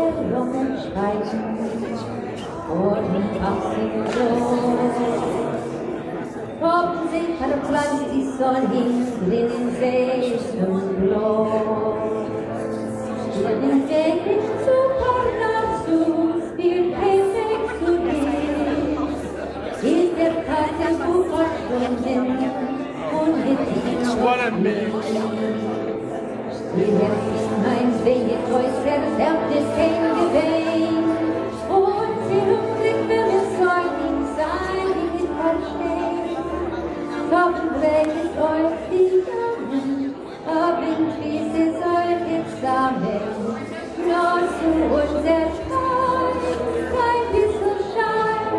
der Jungen schweigen und passen so. Oben sich verpflanzt die Sonne in welchem Blut. Den Weg zu Parnassus wird kein Weg zu gehen. Ist der Tagebuch verschwunden und mit ihm mein Wehekreuz verderbt es kein Geweih. Und sie Rückblick will es säugling sein, wie es versteht. Hoffentlich ist euch die Jungen, ob in Krise sollt ihr sammeln. Nur zu unser Schein, kein bisschen Schein,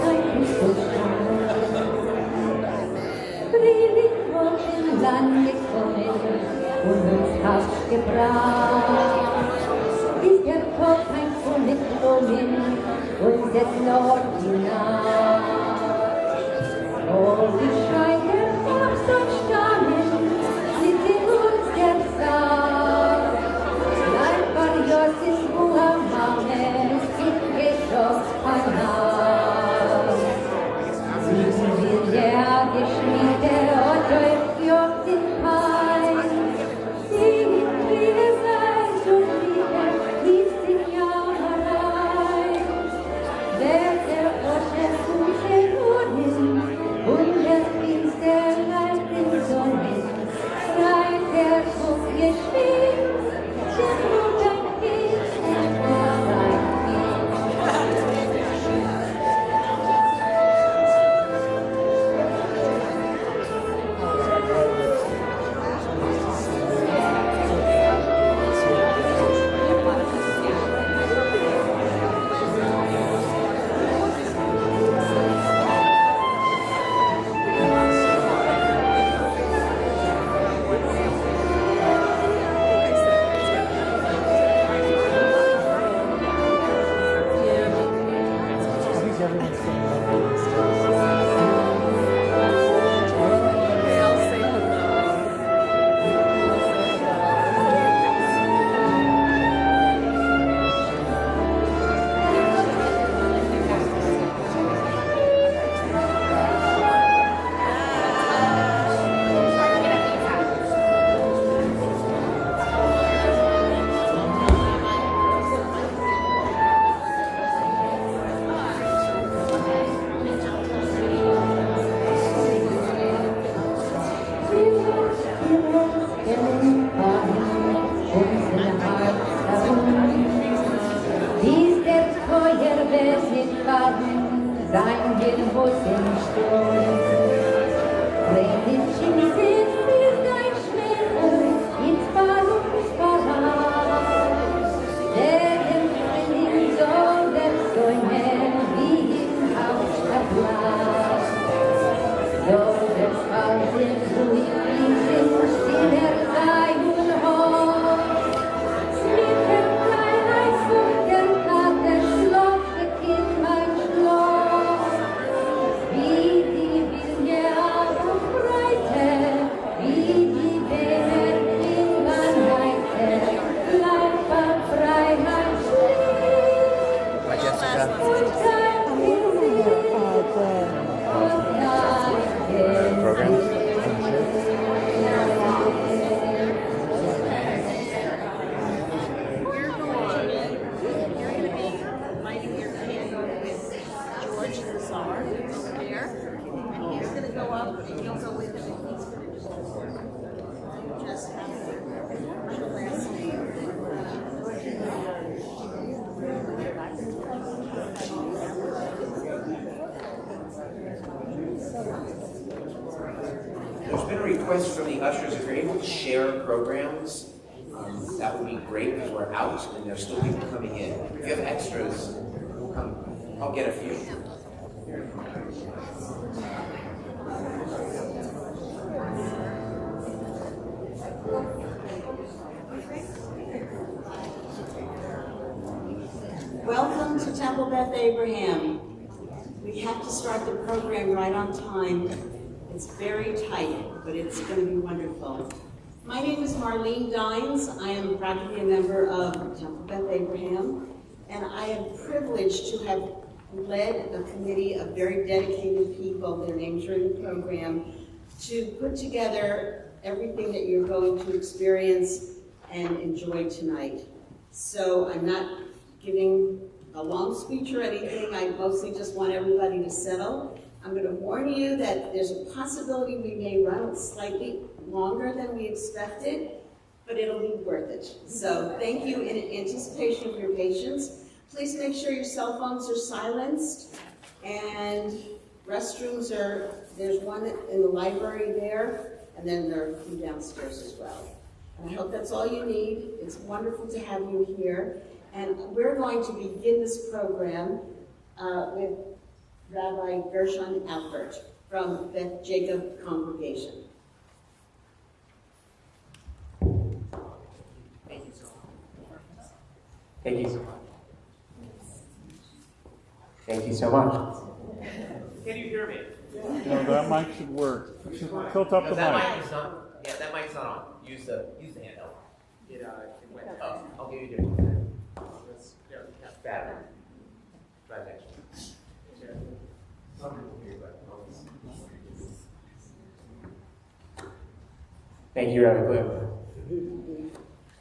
kein bisschen Schein. Friedlich hoch im Lande kommen und uns Haus gebracht. Ist der Tod ein Fuhr mit Blumen und des Nord hinaus. Oh, wie scheint der Fuchs und Stammen, sind in uns der Saal. Leid war Jossis Muhammames, in Geschoss Hanas. Sie will der Geschmiede und läuft Jocht in Pein. Sie in Friede sein und wieder fließt sich Jammerei. Wer der Osche zu Jerusalem und der Finster leicht in Sonnen, schreit der Druck geschwind, der Blut ein Kind, der Blut ein Kind. There's been a request from the ushers, if you're able to share programs, that would be great because we're out and there's still people coming in. If you have extras, come. I'll get a few. Welcome to Temple Beth Abraham. We have to start the program right on time. It's very tight, but it's going to be wonderful. My name is Marlene Dines. I am practically a member of Temple Beth Abraham, and I am privileged to have led a committee of very dedicated people, their names are in the program, to put together everything that you're going to experience and enjoy tonight. So I'm not giving a long speech or anything. I mostly just want everybody to settle. I'm going to warn you that there's a possibility we may run slightly longer than we expected, but it'll be worth it. So thank you in anticipation of your patience. Please make sure your cell phones are silenced, and restrooms there's one in the library there, and then there are a few downstairs as well. And I hope that's all you need. It's wonderful to have you here. And we're going to begin this program with Rabbi Gershon Alpert from Beth Jacob Congregation. Thank you so much. Thank you so much. Thank you so much. Can you hear me? No, that mic should work. Tilt up the that mic. mic is not. Yeah, that mic's not on. Use the handheld. It went. Oh, I'll give you a different one. That's better. Try next one. Some people hear, but thank you, Rabbi Blue.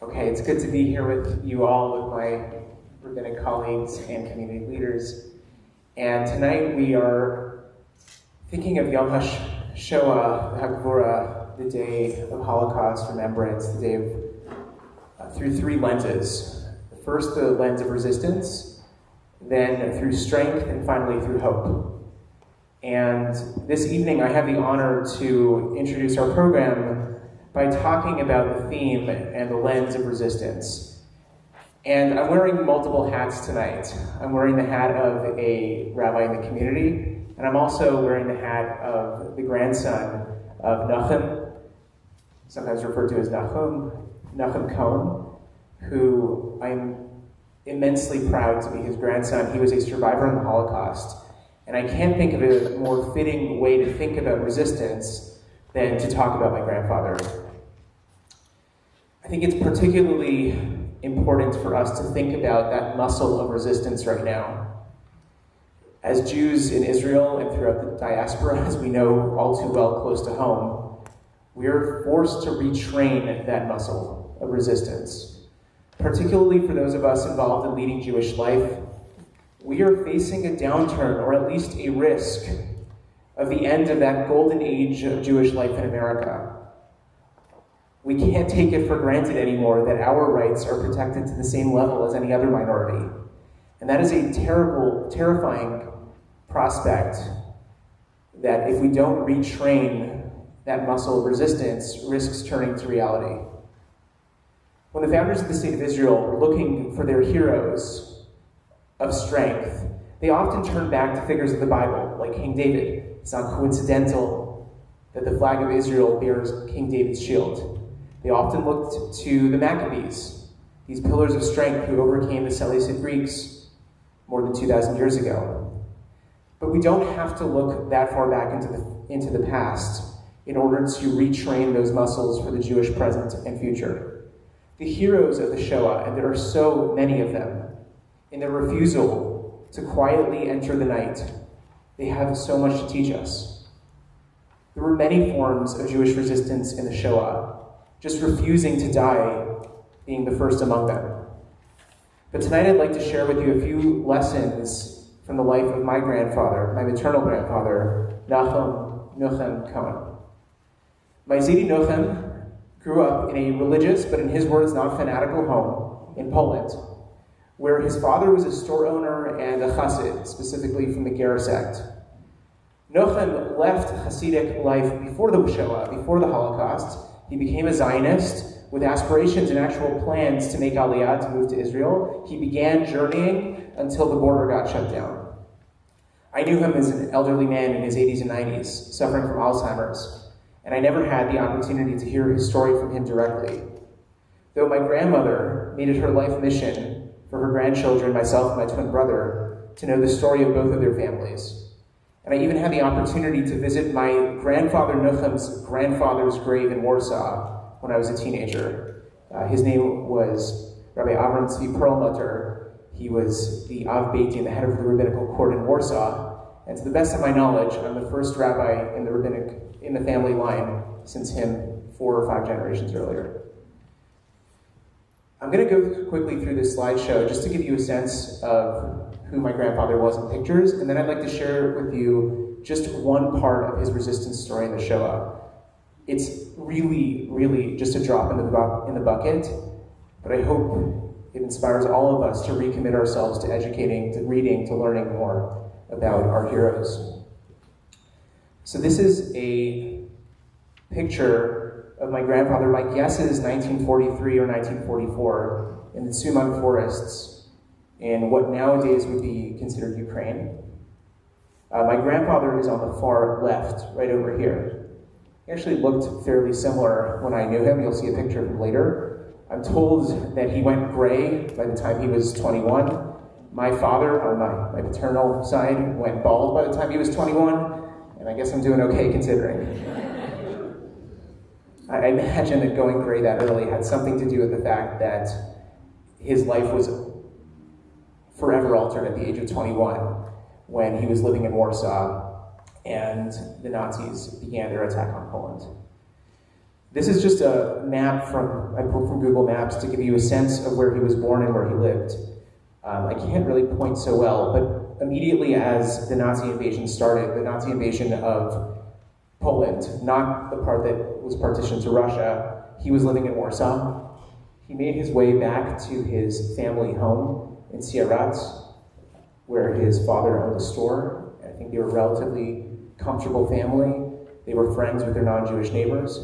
Okay, it's good to be here with you all, with my rabbinic colleagues and community leaders. And tonight we are thinking of Yom HaShoah, veHagvurah, the day of Holocaust remembrance, the day of, through three lenses. First, the lens of resistance, then through strength, and finally through hope. And this evening I have the honor to introduce our program by talking about the theme and the lens of resistance. And I'm wearing multiple hats tonight. I'm wearing the hat of a rabbi in the community, and I'm also wearing the hat of the grandson of Nachum, sometimes referred to as Nachum Cohen, who I'm immensely proud to be his grandson. He was a survivor in the Holocaust, and I can't think of a more fitting way to think about resistance than to talk about my grandfather. I think it's particularly important for us to think about that muscle of resistance right now. As Jews in Israel and throughout the diaspora, as we know all too well close to home, we are forced to retrain that muscle of resistance. Particularly for those of us involved in leading Jewish life, we are facing a downturn, or at least a risk, of the end of that golden age of Jewish life in America. We can't take it for granted anymore that our rights are protected to the same level as any other minority. And that is a terrible, terrifying prospect that if we don't retrain that muscle of resistance, risks turning to reality. When the founders of the State of Israel were looking for their heroes of strength, they often turned back to figures of the Bible, like King David. It's not coincidental that the flag of Israel bears King David's shield. They often looked to the Maccabees, these pillars of strength who overcame the Seleucid Greeks more than 2,000 years ago. But we don't have to look that far back into the past in order to retrain those muscles for the Jewish present and future. The heroes of the Shoah, and there are so many of them, in their refusal to quietly enter the night, they have so much to teach us. There were many forms of Jewish resistance in the Shoah, just refusing to die being the first among them. But tonight I'd like to share with you a few lessons from the life of my grandfather, my maternal grandfather, Nachum Cohen. My Ziti Nachum grew up in a religious, but in his words, not fanatical home in Poland, where his father was a store owner and a chassid, specifically from the Ger sect. Nachum left Hasidic life before the Shoah, before the Holocaust. He became a Zionist with aspirations and actual plans to make Aliyah, to move to Israel. He began journeying until the border got shut down. I knew him as an elderly man in his 80s and 90s, suffering from Alzheimer's, and I never had the opportunity to hear his story from him directly. Though my grandmother made it her life mission for her grandchildren, myself and my twin brother, to know the story of both of their families. And I even had the opportunity to visit my grandfather Nachum's grandfather's grave in Warsaw when I was a teenager. His name was Rabbi Avram Tzvi Perlmutter. He was the Av Beit Din, the head of the rabbinical court in Warsaw. And to the best of my knowledge, I'm the first rabbi in the family line since him 4 or 5 generations earlier. I'm going to go quickly through this slideshow just to give you a sense of who my grandfather was in pictures, and then I'd like to share with you just one part of his resistance story in the Shoah. It's really, really just a drop in the bucket, but I hope it inspires all of us to recommit ourselves to educating, to reading, to learning more about our heroes. So this is a picture of my grandfather. My guess is 1943 or 1944 in the Suman forests in what nowadays would be considered Ukraine. My grandfather is on the far left, right over here. He actually looked fairly similar when I knew him. You'll see a picture of him later. I'm told that he went gray by the time he was 21. My father, on my paternal side, went bald by the time he was 21, and I guess I'm doing okay considering. I imagine that going gray that early had something to do with the fact that his life was forever altered at the age of 21 when he was living in Warsaw and the Nazis began their attack on Poland. This is just a map I pulled from Google Maps to give you a sense of where he was born and where he lived. I can't really point so well, but immediately as the Nazi invasion started, the Nazi invasion of Poland, not the part that was partitioned to Russia, he was living in Warsaw. He made his way back to his family home in Sieradz, where his father owned a store. I think they were a relatively comfortable family. They were friends with their non-Jewish neighbors.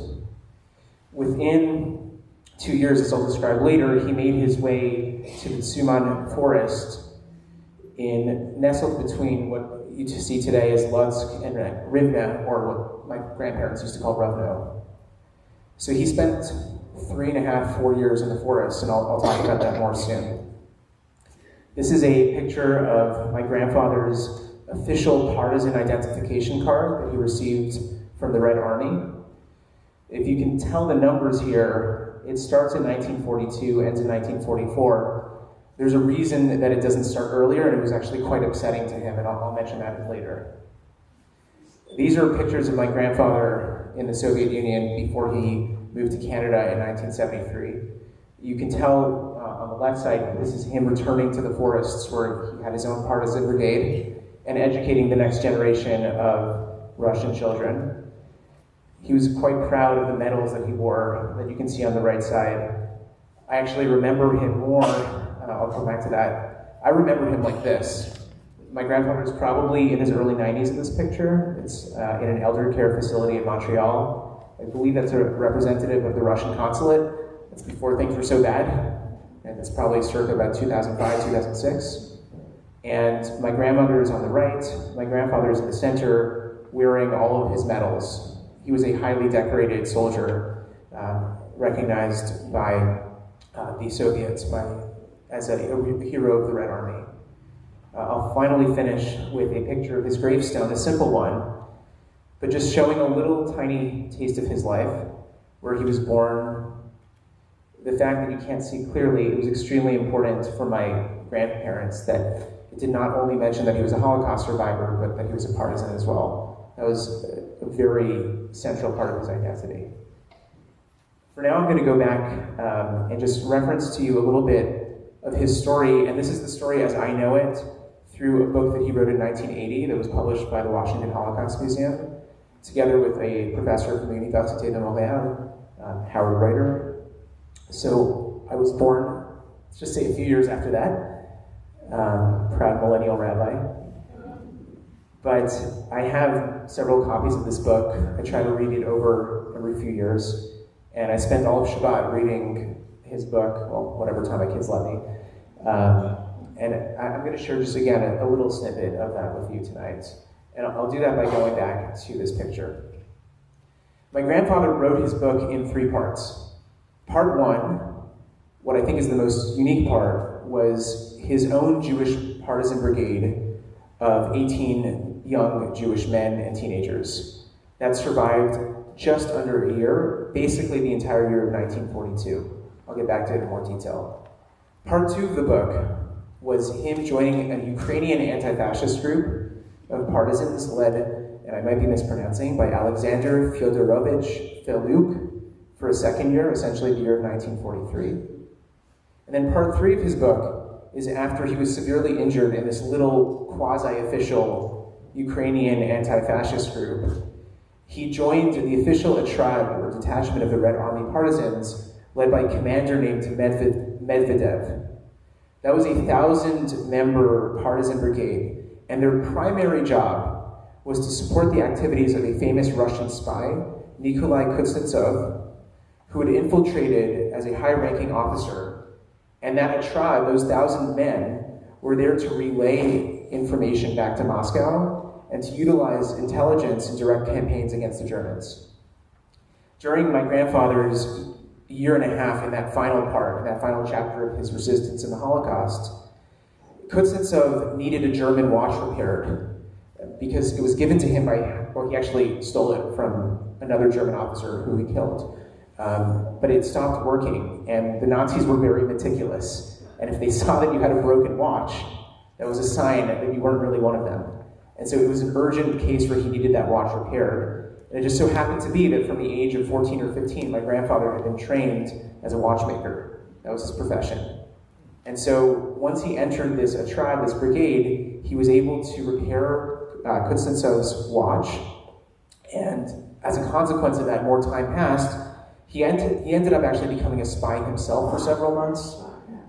Within 2 years, as I'll describe later, he made his way to the Suman forest nestled between what you see today as Lutsk and Rivne, or what my grandparents used to call Rovno. So he spent 3.5, 4 years in the forest, and I'll talk about that more soon. This is a picture of my grandfather's official partisan identification card that he received from the Red Army. If you can tell the numbers here, it starts in 1942, ends in 1944. There's a reason that it doesn't start earlier, and it was actually quite upsetting to him, and I'll mention that later. These are pictures of my grandfather in the Soviet Union before he moved to Canada in 1973. You can tell on the left side, this is him returning to the forests where he had his own partisan brigade and educating the next generation of Russian children. He was quite proud of the medals that he wore, that you can see on the right side. I actually remember him more, and I'll come back to that. I remember him like this. My grandfather is probably in his early 90s in this picture. It's in an elder care facility in Montreal. I believe that's a representative of the Russian consulate. That's before things were so bad. And it's probably circa about 2005, 2006. And my grandmother is on the right. My grandfather is in the center, wearing all of his medals. He was a highly decorated soldier, recognized by the Soviets as a hero of the Red Army. I'll finally finish with a picture of his gravestone, a simple one, but just showing a little tiny taste of his life, where he was born. The fact that you can't see clearly, it was extremely important for my grandparents that it did not only mention that he was a Holocaust survivor, but that he was a partisan as well. That was a very central part of his identity. For now, I'm going to go back and just reference to you a little bit of his story, and this is the story as I know it, through a book that he wrote in 1980 that was published by the Washington Holocaust Museum, together with a professor from the Université de Montréal, Howard Reuter. So I was born, let's just say a few years after that, proud millennial rabbi. But I have several copies of this book. I try to read it over every few years. And I spent all of Shabbat reading his book, well, whatever time my kids let me. And I'm going to share just again a little snippet of that with you tonight. And I'll do that by going back to this picture. My grandfather wrote his book in 3 parts. Part 1, what I think is the most unique part, was his own Jewish partisan brigade of 18 young Jewish men and teenagers that survived just under a year, basically the entire year of 1942. I'll get back to it in more detail. Part 2 of the book was him joining a Ukrainian anti-fascist group of partisans led, and I might be mispronouncing, by Alexander Fyodorovich Feluk for a second year, essentially the year of 1943. And then part 3 of his book is after he was severely injured in this little quasi-official Ukrainian anti-fascist group. He joined the official Atrad, or detachment of the Red Army partisans, led by a commander named Medvedev. That was a 1,000-member partisan brigade, and their primary job was to support the activities of a famous Russian spy, Nikolai Kuznetsov, who had infiltrated as a high-ranking officer. And that Atrad, those 1,000 men, were there to relay information back to Moscow and to utilize intelligence in direct campaigns against the Germans. During my grandfather's year and a half in that final part, in that final chapter of his resistance in the Holocaust, Kuznetsov needed a German watch repaired because it was given to him by, or he actually stole it from another German officer who he killed. But it stopped working, and the Nazis were very meticulous. And if they saw that you had a broken watch, that was a sign that you weren't really one of them. And so it was an urgent case where he needed that watch repaired. And it just so happened to be that from the age of 14 or 15, my grandfather had been trained as a watchmaker. That was his profession. And so once he entered this Atrad, this brigade, he was able to repair Kuznetsov's watch. And as a consequence of that, more time passed, he ended up actually becoming a spy himself for several months,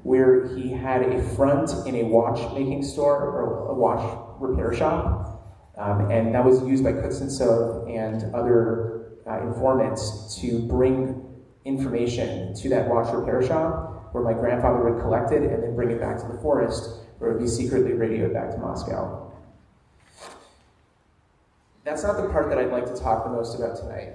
where he had a front in a watchmaking store, or a watch repair shop, and that was used by Kuznetsov and other informants to bring information to that watch repair shop, where my grandfather would collect it and then bring it back to the forest, where it would be secretly radioed back to Moscow. That's not the part that I'd like to talk the most about tonight.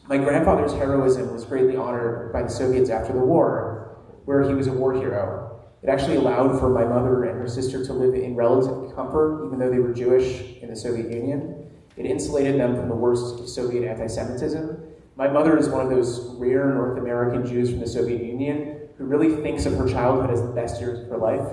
My grandfather's heroism was greatly honored by the Soviets after the war, where he was a war hero. It actually allowed for my mother and her sister to live in relative comfort, even though they were Jewish in the Soviet Union. It insulated them from the worst of Soviet anti-Semitism. My mother is one of those rare North American Jews from the Soviet Union who really thinks of her childhood as the best years of her life.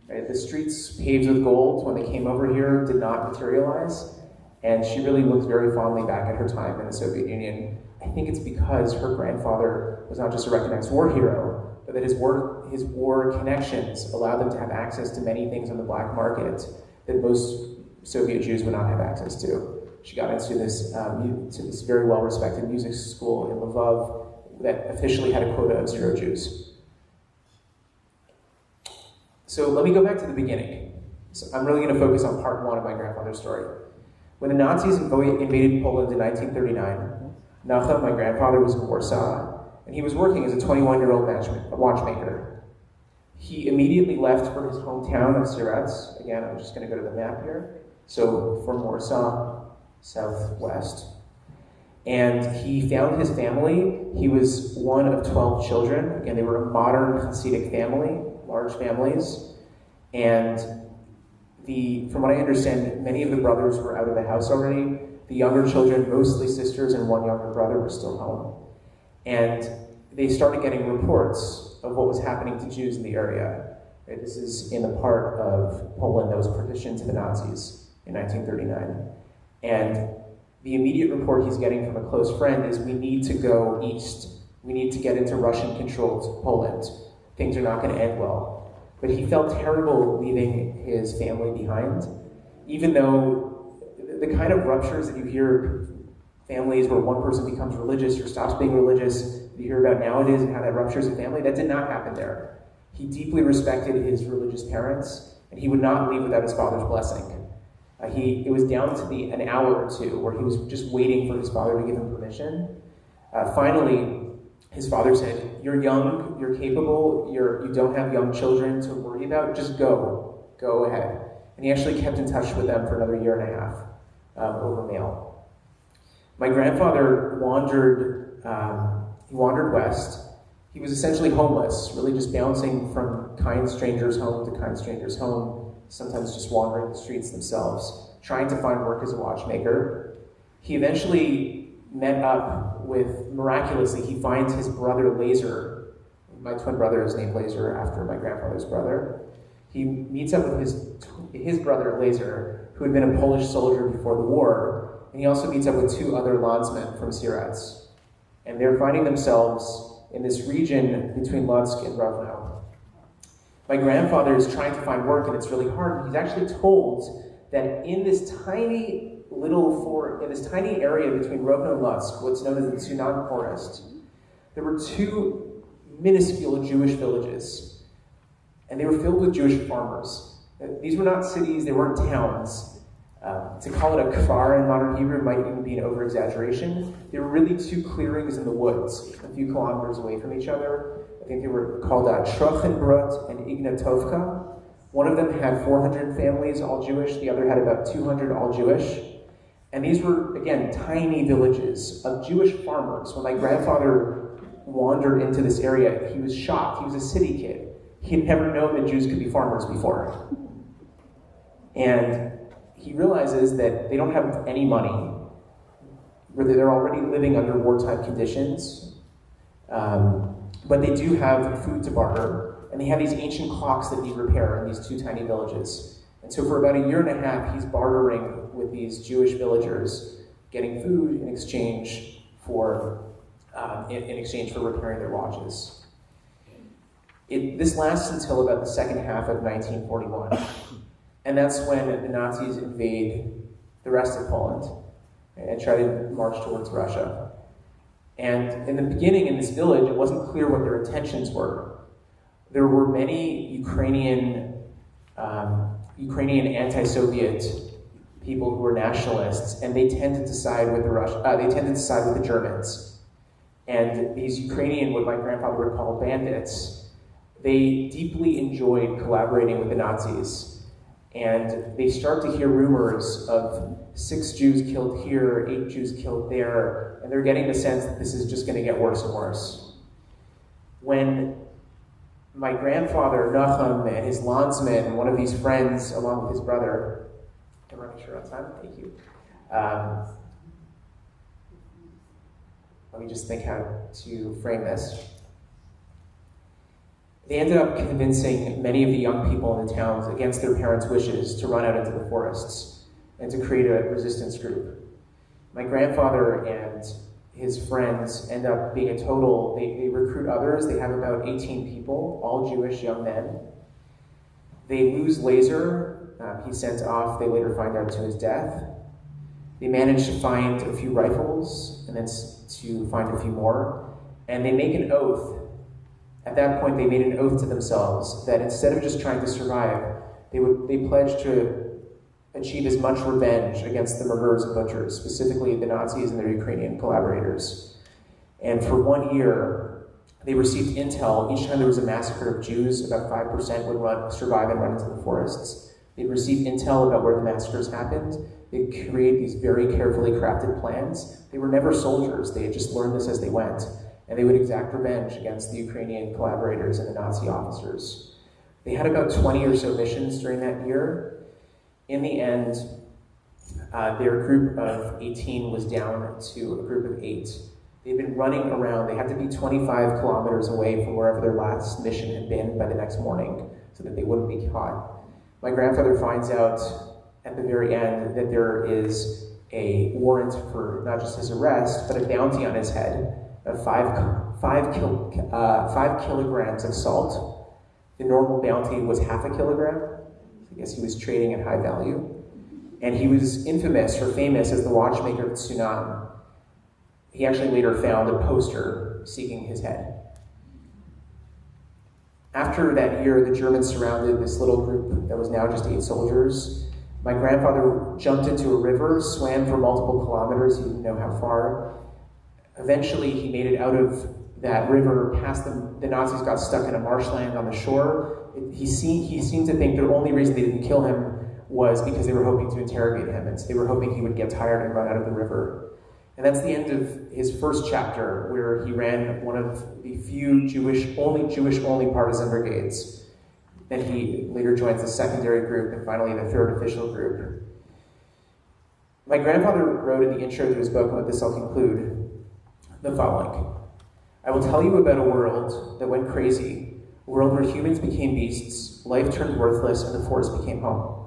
Right? The streets paved with gold when they came over here did not materialize, and she really looks very fondly back at her time in the Soviet Union. I think it's because her grandfather was not just a recognized war hero, but that his war connections allowed them to have access to many things on the black market that most Soviet Jews would not have access to. She got into this very well-respected music school in Lvov that officially had a quota of 0 Jews. So let me go back to the beginning. So I'm really going to focus on part 1 of my grandfather's story. When the Nazis invaded Poland in 1939, Nachum, my grandfather, was in Warsaw, and he was working as a 21-year-old watchmaker. He immediately left for his hometown of Sieradz. Again, I'm just going to go to the map here. So from Warsaw, southwest. And he found his family. He was one of 12 children. Again, they were a modern Hasidic family, large families. And from what I understand, many of the brothers were out of the house already. The younger children, mostly sisters and one younger brother, were still home. And they started getting reports of what was happening to Jews in the area. Right? This is in the part of Poland that was partitioned to the Nazis in 1939. And the immediate report he's getting from a close friend is, we need to go east. We need to get into Russian-controlled Poland. Things are not going to end well. But he felt terrible leaving his family behind, even though the kind of ruptures that you hear families where one person becomes religious or stops being religious, you hear about nowadays and how that ruptures a family, that did not happen there. He deeply respected his religious parents, and he would not leave without his father's blessing. It was down to an hour or two where he was just waiting for his father to give him permission. Finally, his father said, "You're young, you're capable, you don't have young children to worry about, just go ahead." And he actually kept in touch with them for another year and a half over mail. My grandfather wandered west. He was essentially homeless, really just bouncing from kind strangers' home to kind strangers' home, sometimes just wandering the streets themselves, trying to find work as a watchmaker. He eventually met up with, miraculously, he finds his brother Lazer. My twin brother is named Lazer after my grandfather's brother. He meets up with his brother Lazer, who had been a Polish soldier before the war, and he also meets up with two other landsmen from Sieradz. And they're finding themselves in this region between Lutsk and Rovno. My grandfather is trying to find work, and it's really hard. He's actually told that in this tiny area between Rovno and Lutsk, what's known as the Tsunan Forest, there were two minuscule Jewish villages, and they were filled with Jewish farmers. These were not cities, they weren't towns. To call it a kfar in modern Hebrew might even be an over-exaggeration. They were really two clearings in the woods, a few kilometers away from each other. I think they were called Trochenbrot and Ignatovka. One of them had 400 families, all Jewish. The other had about 200, all Jewish. And these were, again, tiny villages of Jewish farmers. When my grandfather wandered into this area, he was shocked. He was a city kid. He had never known that Jews could be farmers before. And he realizes that they don't have any money, whether they're already living under wartime conditions, but they do have food to barter, and they have these ancient clocks that need repair in these two tiny villages. And so for about a year and a half, he's bartering with these Jewish villagers, getting food in exchange for repairing their watches. This lasts until about the second half of 1941. And that's when the Nazis invade the rest of Poland and try to march towards Russia. And in the beginning, in this village, it wasn't clear what their intentions were. There were many Ukrainian anti-Soviet people who were nationalists, and they tended to side with the Germans. And these Ukrainian, what my grandfather would call bandits, they deeply enjoyed collaborating with the Nazis. And they start to hear rumors of 6 Jews killed here, 8 Jews killed there, and they're getting the sense that this is just going to get worse and worse. When my grandfather, Nachum, and his landsman, one of these friends, along with his brother, I'm running short on time, thank you. Let me just think how to frame this. They ended up convincing many of the young people in the towns, against their parents' wishes, to run out into the forests and to create a resistance group. My grandfather and his friends end up being a total, they recruit others. They have about 18 people, all Jewish young men. They lose Lazer. He's sent off, they later find out, to his death. They manage to find a few rifles and then to find a few more. And they make an oath. At that point, they made an oath to themselves that instead of just trying to survive, they pledged to achieve as much revenge against the murderers and butchers, specifically the Nazis and their Ukrainian collaborators. And for 1 year, they received intel. Each time there was a massacre of Jews, about 5% would survive and run into the forests. They'd receive intel about where the massacres happened. They'd create these very carefully crafted plans. They were never soldiers. They had just learned this as they went. And they would exact revenge against the Ukrainian collaborators and the Nazi officers. They had about 20 or so missions during that year. In the end, their group of 18 was down to a group of 8. They'd been running around. They had to be 25 kilometers away from wherever their last mission had been by the next morning so that they wouldn't be caught. My grandfather finds out at the very end that there is a warrant for not just his arrest, but a bounty on his head of 5 kilograms of salt. The normal bounty was half a kilogram. I guess he was trading at high value. And he was infamous or famous as the watchmaker of Tsunan. He actually later found a poster seeking his head. After that year, the Germans surrounded this little group that was now just 8 soldiers. My grandfather jumped into a river, swam for multiple kilometers, he didn't know how far. Eventually, he made it out of that river, past them. The Nazis got stuck in a marshland on the shore. He seemed to think the only reason they didn't kill him was because they were hoping to interrogate him, and so they were hoping he would get tired and run out of the river. And that's the end of his first chapter, where he ran one of the few Jewish-only partisan brigades. Then he later joins the secondary group, and finally the third official group. My grandfather wrote in the intro to his book, and with this I'll conclude, the following. I will tell you about a world that went crazy, a world where humans became beasts, life turned worthless, and the forest became home.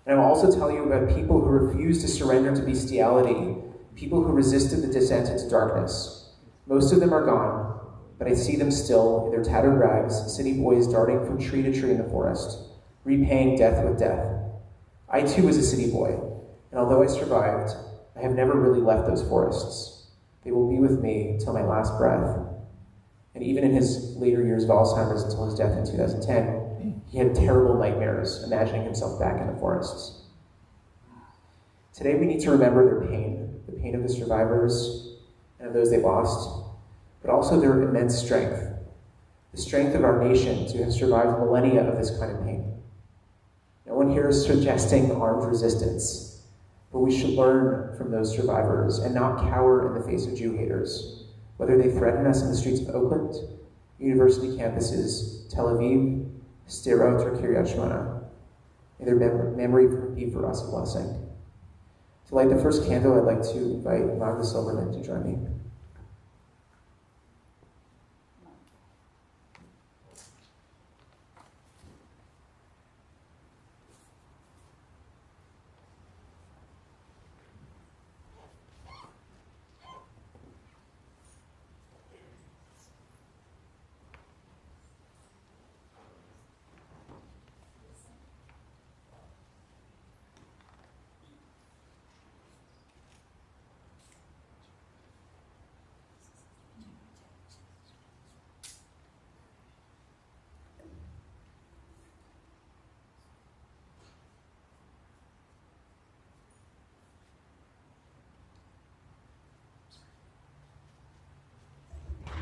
And I will also tell you about people who refused to surrender to bestiality, people who resisted the descent into darkness. Most of them are gone, but I see them still in their tattered rags, city boys darting from tree to tree in the forest, repaying death with death. I too was a city boy, and although I survived, I have never really left those forests. They will be with me till my last breath. And even in his later years of Alzheimer's until his death in 2010, he had terrible nightmares imagining himself back in the forests. Today we need to remember their pain, the pain of the survivors and of those they lost, but also their immense strength, the strength of our nation to have survived millennia of this kind of pain. No one here is suggesting armed resistance, but we should learn from those survivors and not cower in the face of Jew haters, whether they threaten us in the streets of Oakland, university campuses, Tel Aviv, Sderot, or Kiryat Shmona. May their memory be for us a blessing. To light the first candle, I'd like to invite Magda Silverman to join me.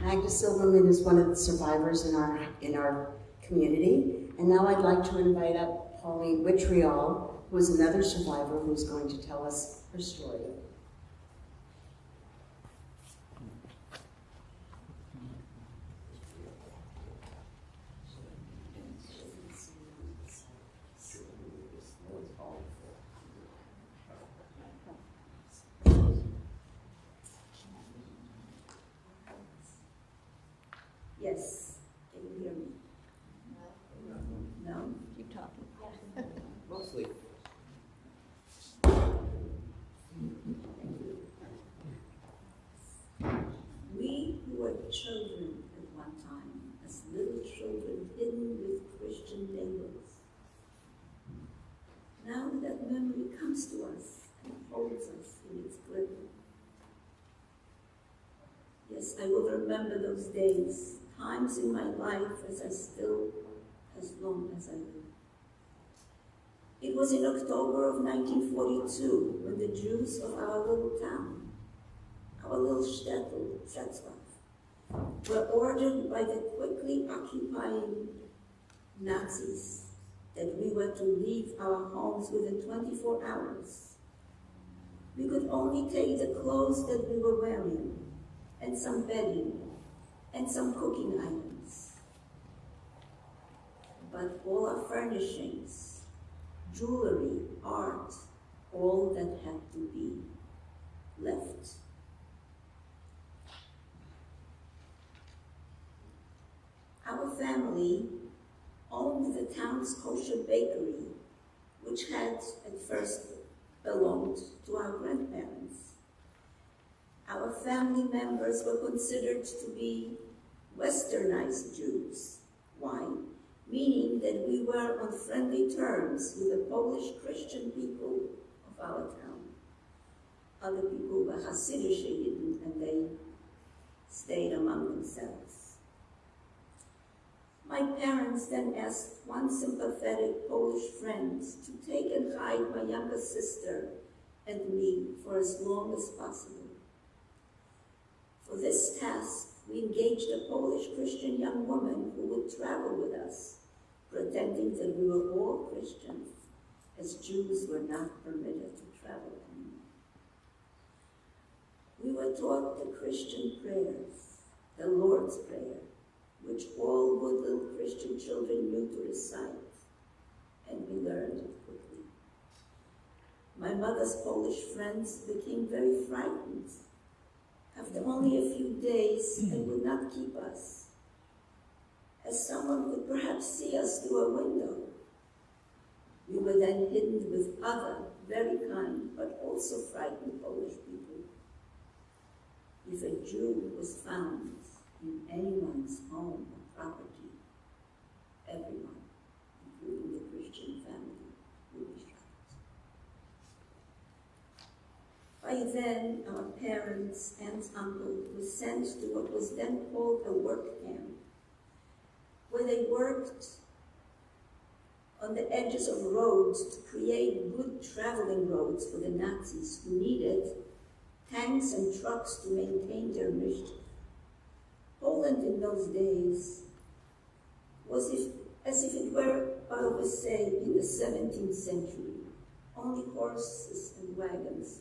Magda Silverman is one of the survivors in our community, and now I'd like to invite up Pauline Witriol, who is another survivor who's going to tell us her story. Yes, can you hear me? No? Keep talking. Mostly. We who were children at one time, as little children hidden with Christian labels. Now that memory comes to us and holds us in its grip. Yes, I will remember those days, times in my life as long as I live. It was in October of 1942 when the Jews of our little town, our little shtetl, Shetzlav, were ordered by the quickly occupying Nazis that we were to leave our homes within 24 hours. We could only take the clothes that we were wearing, and some bedding, and some cooking items. But all our furnishings, jewelry, art, all that had to be left. Our family owned the town's kosher bakery, which had at first belonged to our grandparents. Our family members were considered to be westernized Jews. Why? Meaning that we were on friendly terms with the Polish Christian people of our town. Other people were Hasidic and they stayed among themselves. My parents then asked one sympathetic Polish friend to take and hide my younger sister and me for as long as possible. For this task, we engaged a Polish Christian young woman who would travel with us, pretending that we were all Christians, as Jews were not permitted to travel anymore. We were taught the Christian prayers, the Lord's Prayer, which all good little Christian children knew to recite, and we learned it quickly. my mother's Polish friends became very frightened. After only a few days, they would not keep us, as someone could perhaps see us through a window. We were then hidden with other, very kind, but also frightened Polish people. If a Jew was found in anyone's home or property, everyone, including the Christian family, would be shot. By then, our parents and uncle were sent to what was then called a work camp, where they worked on the edges of roads to create good traveling roads for the Nazis who needed tanks and trucks to maintain their mission. Poland in those days was as if it were, I would say, in the 17th century. Only horses and wagons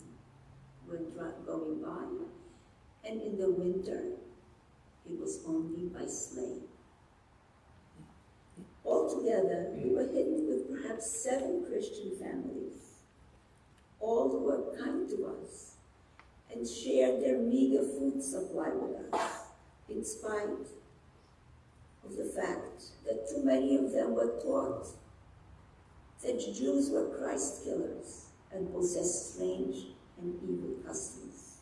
were going by, and in the winter it was only by sleigh. Altogether, we were hidden with perhaps 7 Christian families, all who were kind to us and shared their meager food supply with us, in spite of the fact that too many of them were taught that Jews were Christ killers and possessed strange and evil customs.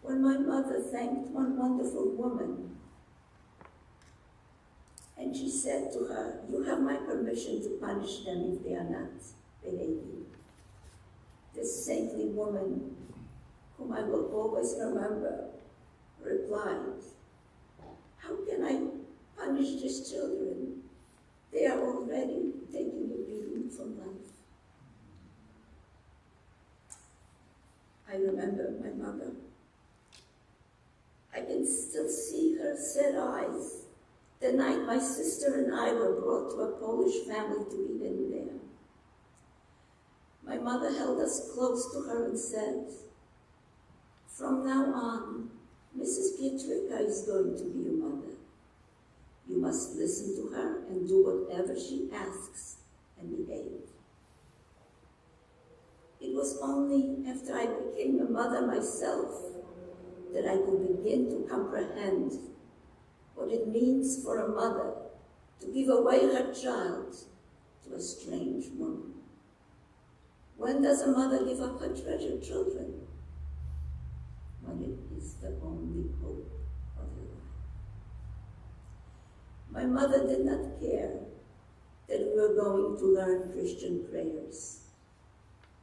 When my mother thanked one wonderful woman, and she said to her, "You have my permission to punish them if they are not behaving." This saintly woman, whom I will always remember, replied, "How can I punish these children? They are already taking a beating from life." I remember my mother. I can still see her sad eyes the night my sister and I were brought to a Polish family to be hidden there. My mother held us close to her and said, "From now on, Mrs. Pietrika is going to be your mother. You must listen to her and do whatever she asks and behave." It was only after I became a mother myself that I could begin to comprehend what it means for a mother to give away her child to a strange woman. When does a mother give up her treasured children? When it is the only hope of her life. My mother did not care that we were going to learn Christian prayers.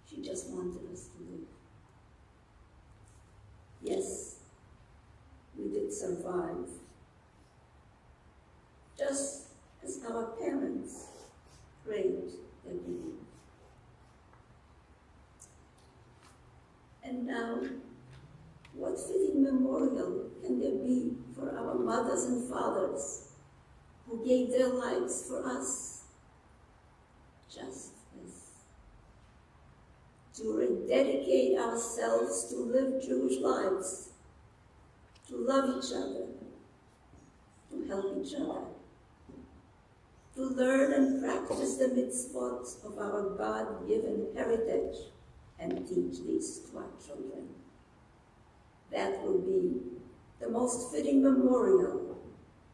She just wanted us to live. Yes, we did survive, just as our parents prayed that we did. And now, what fitting memorial can there be for our mothers and fathers who gave their lives for us? Just this. To rededicate ourselves to live Jewish lives, to love each other, to help each other, to learn and practice the mitzvot of our God-given heritage and teach these to our children. That will be the most fitting memorial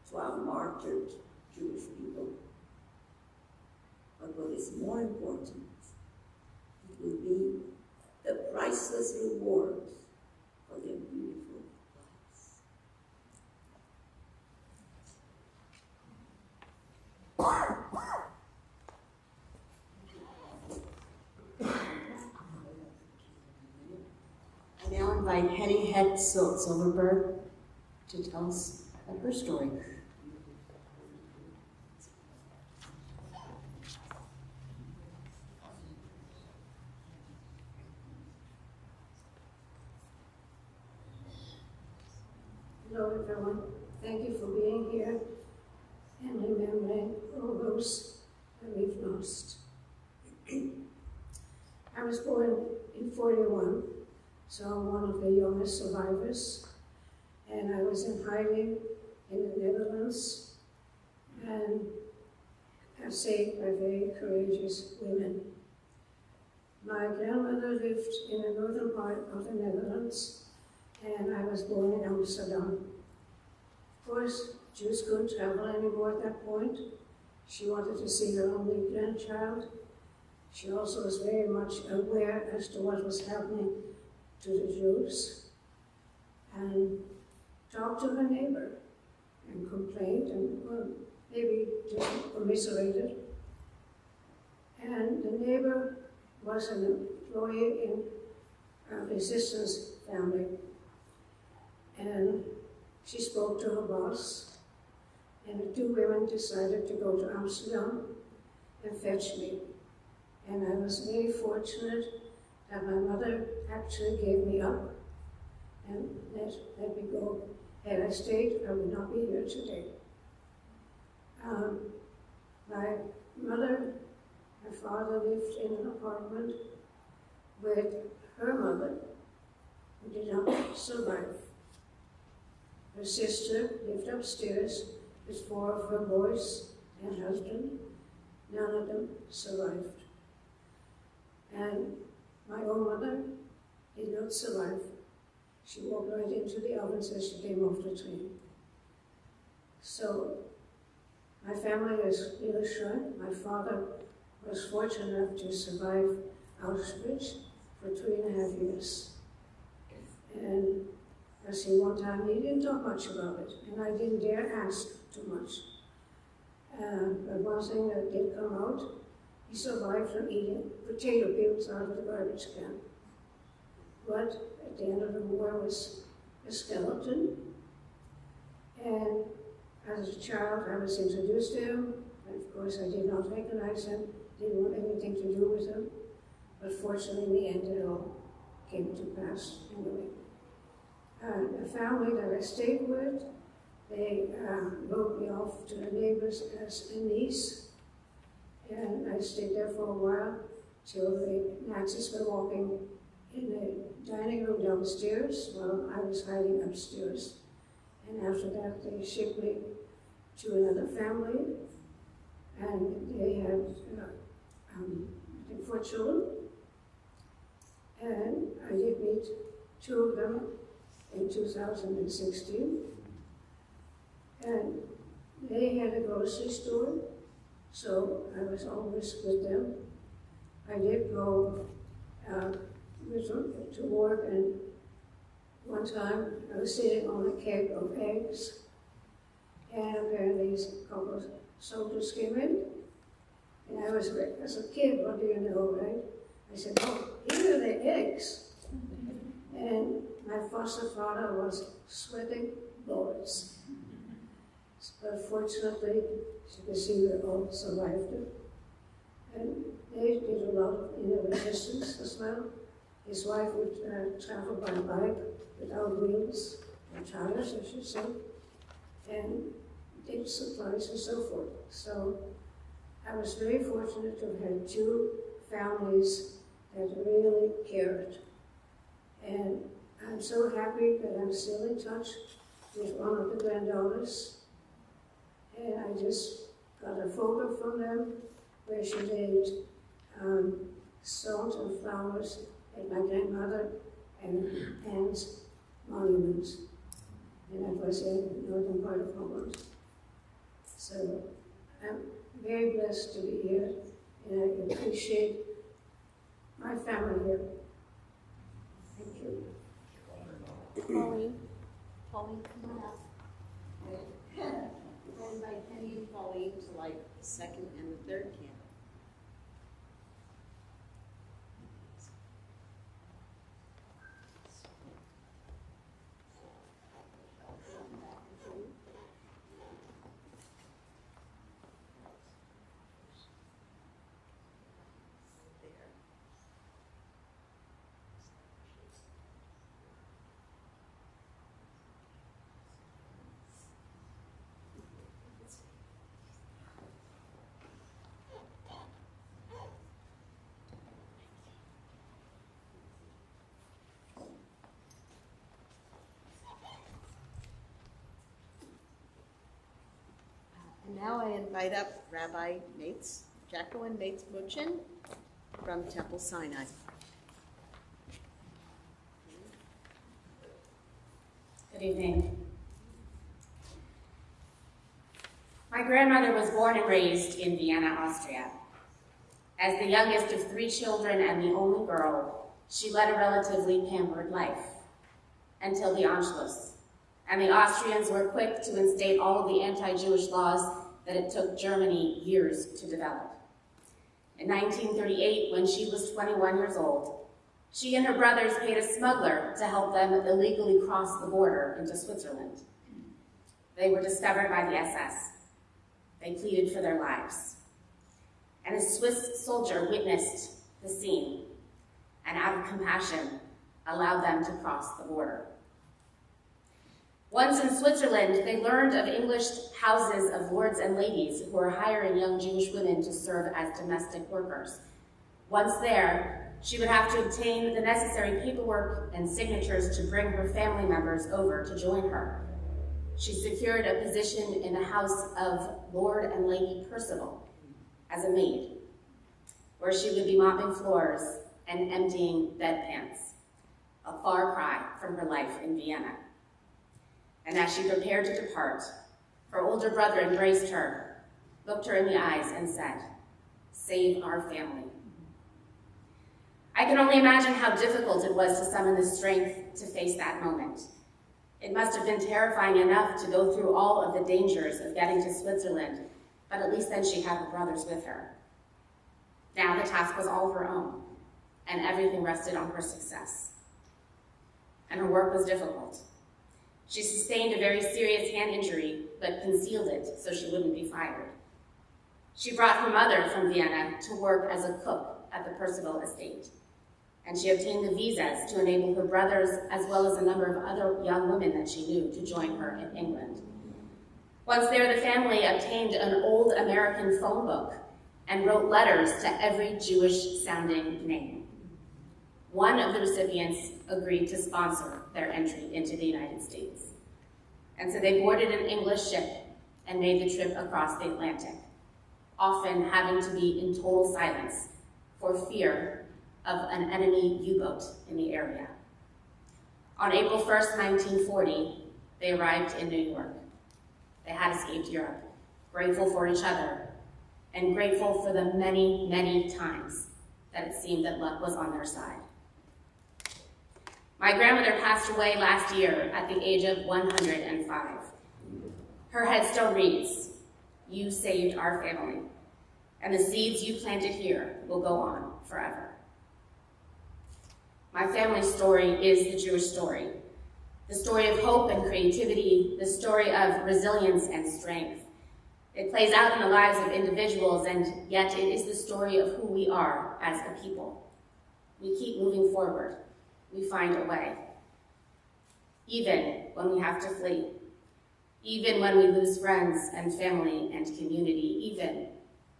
to our martyred Jewish people. But what is more important, it will be the priceless reward for their beautiful lives. I now invite Hetty Het Silverberg to tell us about her story. Hello everyone, thank you for being here and remembering all those that we've lost. I was born in 41, so I'm one of the youngest survivors, and I was in hiding in the Netherlands, and saved by very courageous women. My grandmother lived in the northern part of the Netherlands, and I was born in Amsterdam. Of course, Jews couldn't travel anymore at that point. She wanted to see her only grandchild. She also was very much aware as to what was happening to the Jews, and talked to her neighbor and complained and, well, maybe just commiserated. And the neighbor was an employee in a resistance family. And she spoke to her boss, and the two women decided to go to Amsterdam and fetch me. And I was very fortunate that my mother actually gave me up and let me go. Had I stayed, I would not be here today. My mother and father lived in an apartment with her mother, who did not survive. Her sister lived upstairs with 4 of her boys and husband. None of them survived. And my own mother did not survive. She walked right into the ovens as she came off the train. So my family is really shrunk. My father was fortunate enough to survive Auschwitz for 3.5 years. And I see one time he didn't talk much about it, and I didn't dare ask too much. But one thing that did come out, he survived from eating potato peels out of the garbage can. But at the end of the war was a skeleton. And as a child, I was introduced to him. And of course, I did not recognize him, didn't want anything to do with him. But fortunately, in the end, it all came to pass anyway. A family that I stayed with, they wrote me off to the neighbors as a niece. And I stayed there for a while till the Nazis were walking in the dining room downstairs while I was hiding upstairs. And after that, they shipped me to another family, and they had, I think, 4 children. And I did meet 2 of them in 2016. And they had a grocery store, so I was always with them. I did go to work, and one time I was sitting on a keg of eggs, and apparently a couple of soldiers came in, and I was, as a kid, what do you know, right? I said, oh, here are the eggs. And my foster father was sweating bullets. But fortunately, you can see we all survived it. And they did a lot in the resistance as well. His wife would travel by bike without wheels, or tires, I should say, and did supplies and so forth. So I was very fortunate to have had 2 families that really cared. And I'm so happy that I'm still in touch with one of the granddaughters. And I just got a photo from them where she laid stones and flowers at my grandmother and aunt's monument. And that was in the northern part of Holland. So I'm very blessed to be here, and I appreciate my family here. Thank you. Pauline, come on up. I invite Penny and Pauline to light the 2nd and the 3rd candle. And now I invite up Rabbi Jacqueline Mates-Muchin from Temple Sinai. Good evening. My grandmother was born and raised in Vienna, Austria. As the youngest of 3 children and the only girl, she led a relatively pampered life until the Anschluss, and the Austrians were quick to instate all of the anti-Jewish laws that it took Germany years to develop. In 1938, when she was 21 years old, she and her brothers paid a smuggler to help them illegally cross the border into Switzerland. They were discovered by the SS. They pleaded for their lives. And a Swiss soldier witnessed the scene and out of compassion allowed them to cross the border. Once in Switzerland, they learned of English houses of lords and ladies who were hiring young Jewish women to serve as domestic workers. Once there, she would have to obtain the necessary paperwork and signatures to bring her family members over to join her. She secured a position in the house of Lord and Lady Percival as a maid, where she would be mopping floors and emptying bedpans, a far cry from her life in Vienna. And as she prepared to depart, her older brother embraced her, looked her in the eyes, and said, "Save our family." I can only imagine how difficult it was to summon the strength to face that moment. It must have been terrifying enough to go through all of the dangers of getting to Switzerland, but at least then she had her brothers with her. Now the task was all her own, and everything rested on her success. And her work was difficult. She sustained a very serious hand injury, but concealed it so she wouldn't be fired. She brought her mother from Vienna to work as a cook at the Percival estate, and she obtained the visas to enable her brothers, as well as a number of other young women that she knew, to join her in England. Once there, the family obtained an old American phone book and wrote letters to every Jewish-sounding name. One of the recipients agreed to sponsor their entry into the United States. And so they boarded an English ship and made the trip across the Atlantic, often having to be in total silence for fear of an enemy U-boat in the area. On April 1st, 1940, they arrived in New York. They had escaped Europe, grateful for each other, and grateful for the many, many times that it seemed that luck was on their side. My grandmother passed away last year at the age of 105. Her headstone reads, "You saved our family, and the seeds you planted here will go on forever." My family's story is the Jewish story, the story of hope and creativity, the story of resilience and strength. It plays out in the lives of individuals, and yet it is the story of who we are as a people. We keep moving forward. We find a way. Even when we have to flee, even when we lose friends and family and community, even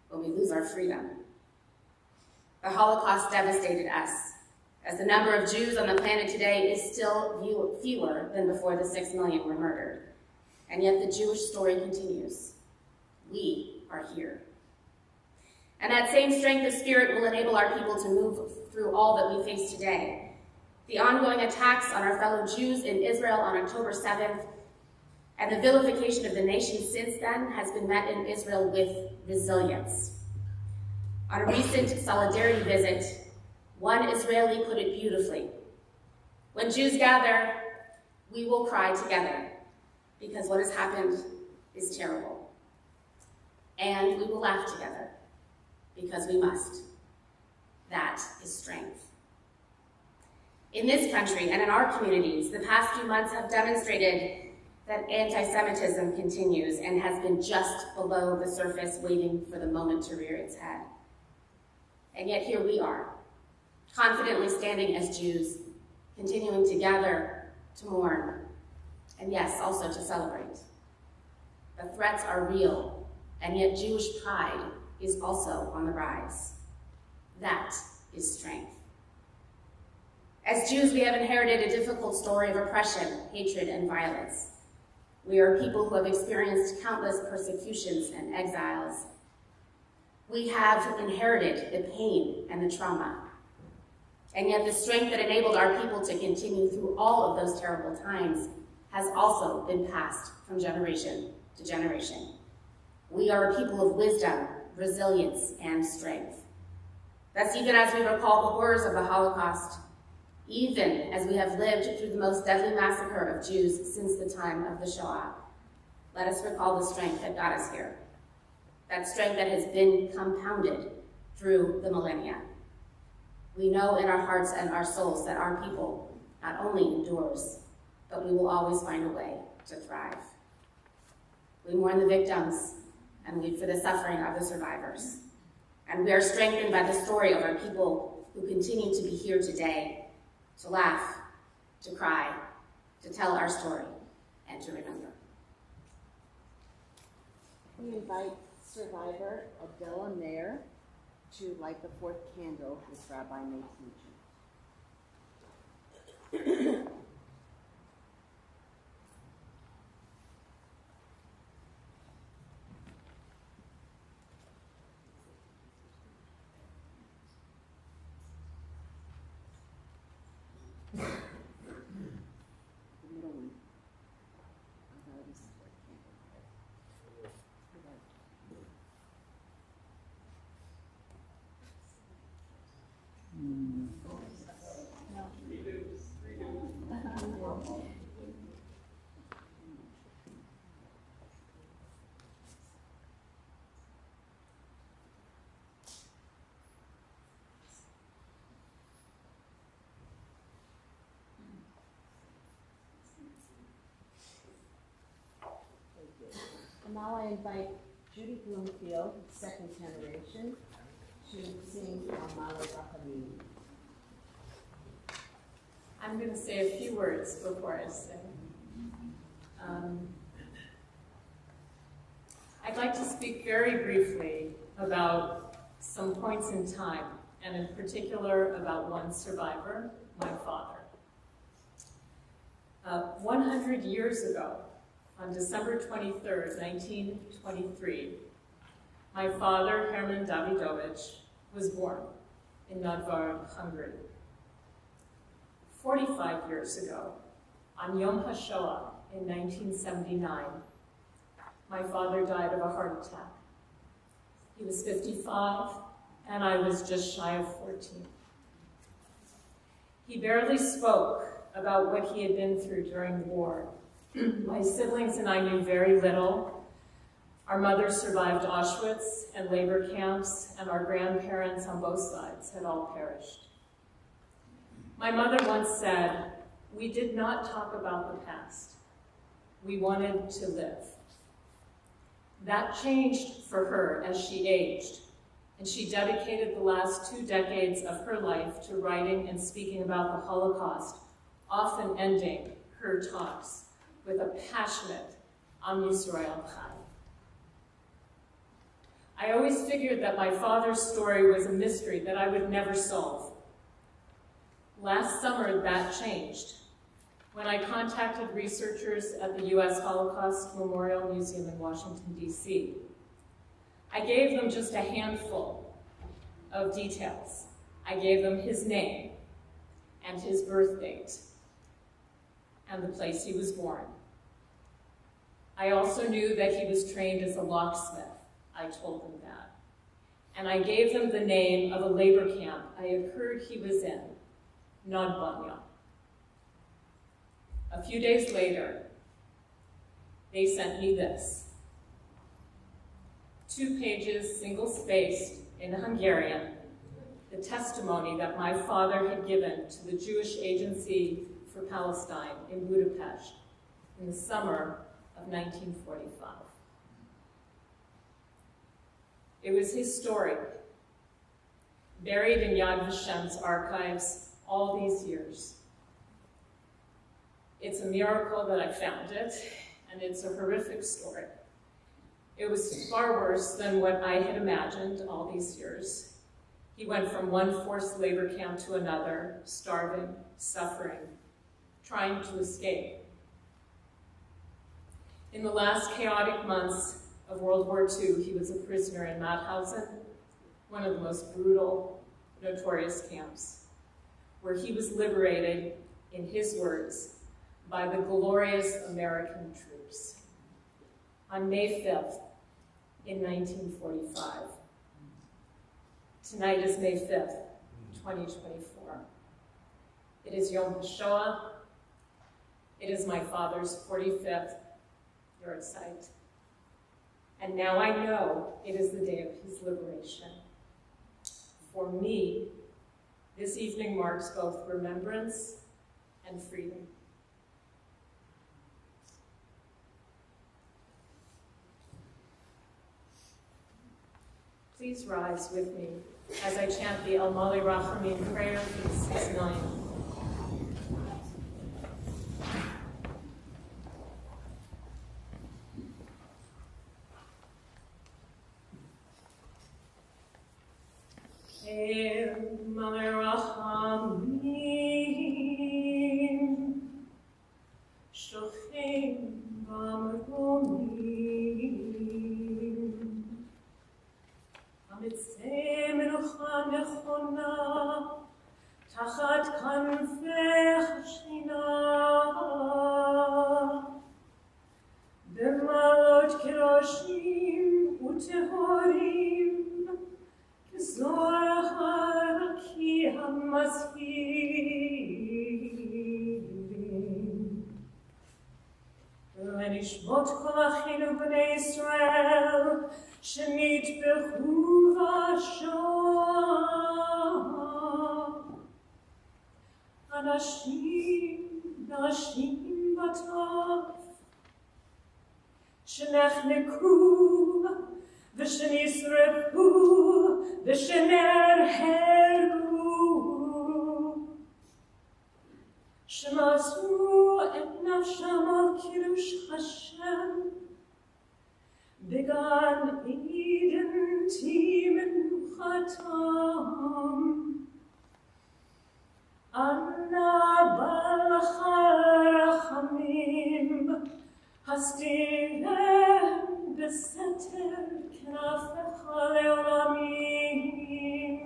when we lose our freedom. The Holocaust devastated us, as the number of Jews on the planet today is still fewer than before the 6 million were murdered. And yet the Jewish story continues. We are here. And that same strength of spirit will enable our people to move through all that we face today. The ongoing attacks on our fellow Jews in Israel on October 7th and the vilification of the nation since then has been met in Israel with resilience. On a recent solidarity visit, one Israeli put it beautifully. "When Jews gather, we will cry together, because what has happened is terrible. And we will laugh together, because we must. That is strength." In this country and in our communities, the past few months have demonstrated that anti-Semitism continues and has been just below the surface, waiting for the moment to rear its head. And yet here we are, confidently standing as Jews, continuing to gather, to mourn, and yes, also to celebrate. The threats are real, and yet Jewish pride is also on the rise. That is strength. As Jews, we have inherited a difficult story of oppression, hatred, and violence. We are people who have experienced countless persecutions and exiles. We have inherited the pain and the trauma. And yet the strength that enabled our people to continue through all of those terrible times has also been passed from generation to generation. We are a people of wisdom, resilience, and strength. That's even as we recall the horrors of the Holocaust, even as we have lived through the most deadly massacre of Jews since the time of the Shoah. Let us recall the strength that got us here. That strength that has been compounded through the millennia. We know in our hearts and our souls that our people not only endures, but we will always find a way to thrive. We mourn the victims and weep for the suffering of the survivors. And we are strengthened by the story of our people who continue to be here today, to laugh, to cry, to tell our story, and to remember. We invite survivor Adela Mayer to light the fourth candle with Rabbi Nate Nugent. The middle one. This is fourth candle. And now I invite Judy Bloomfield, second generation, to sing Amala Rachamim. I'm going to say a few words before I sing. I'd like to speak very briefly about some points in time, and in particular about one survivor, my father. 100 years ago, on December 23rd, 1923, my father, Herman Davidovich, was born in Nagyvárad, Hungary. 45 years ago, on Yom HaShoah in 1979, my father died of a heart attack. He was 55, and I was just shy of 14. He barely spoke about what he had been through during the war. My siblings and I knew very little. Our mother survived Auschwitz and labor camps, and our grandparents on both sides had all perished. My mother once said, "We did not talk about the past. We wanted to live." That changed for her as she aged, and she dedicated the last 2 decades of her life to writing and speaking about the Holocaust, often ending her talks with a passionate Am Yisrael Chai. I always figured that my father's story was a mystery that I would never solve. Last summer, that changed when I contacted researchers at the U.S. Holocaust Memorial Museum in Washington, D.C. I gave them just a handful of details. I gave them his name and his birth date and the place he was born. I also knew that he was trained as a locksmith. I told them that. And I gave them the name of a labor camp I had heard he was in, Nagyvárad. A few days later, they sent me this. 2 pages, single-spaced, in Hungarian, the testimony that my father had given to the Jewish Agency for Palestine in Budapest in the summer of 1945. It was his story, buried in Yad Vashem's archives all these years. It's a miracle that I found it, and it's a horrific story. It was far worse than what I had imagined all these years. He went from one forced labor camp to another, starving, suffering, trying to escape. In the last chaotic months of World War II, he was a prisoner in Mauthausen one of the most brutal, notorious camps, where he was liberated, in his words, by the glorious American troops on May 5th in 1945. Tonight is May 5th, 2024. It is Yom HaShoah. It is my father's 45th yahrzeit. And now I know it is the day of his liberation. For me, this evening marks both remembrance and freedom. Please rise with me as I chant the El Mali Rachamim prayer for the 6 million. El Mali Rachamim Shochim B'Margomim Amitzei Menucha Nechona Tachat Kanfei Hashchina B'malot Keroshim Utehorim Zohar Ki HaMazkirim Lenishmot Kol Achinu B'nei Yisrael Shenitbechu v'Hashoah Anashim Nashim Batov Shenechneku V'shenisrefu V'shenerhergu Shemasu et nafsham al kirush Hashem Began Eden Timenuchatam Anna Balacharachamim Hastivem Beseter Knafecha Leolamim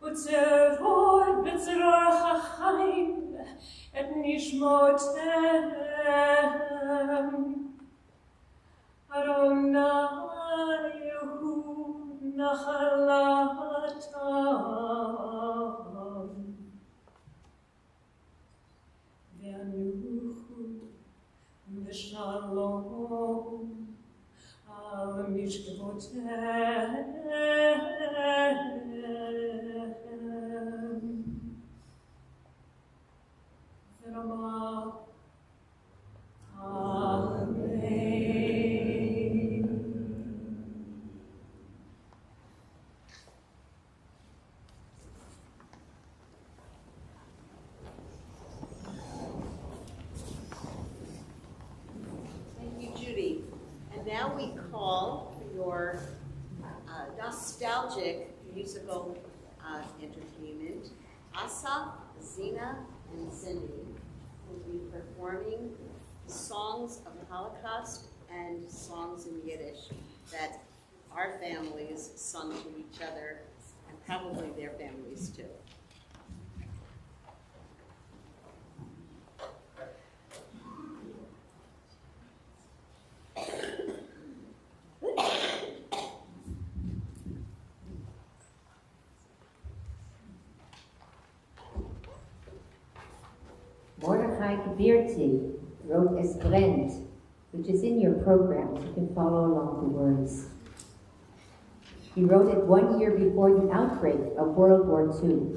Utzervod Betzeror Chachayim Et Nishmotem Adonai Yehu Nachalatam Ve'anuchu V'shalom Al Mishkavotem Ve'ramah Amen. Now we call for your nostalgic musical entertainment. Asa, Zena, and Cindy will be performing songs of the Holocaust and songs in Yiddish that our families sung to each other, and probably their families too. HaShoah wrote Es Brennt, which is in your programs. You can follow along the words. He wrote it 1 year before the outbreak of World War II.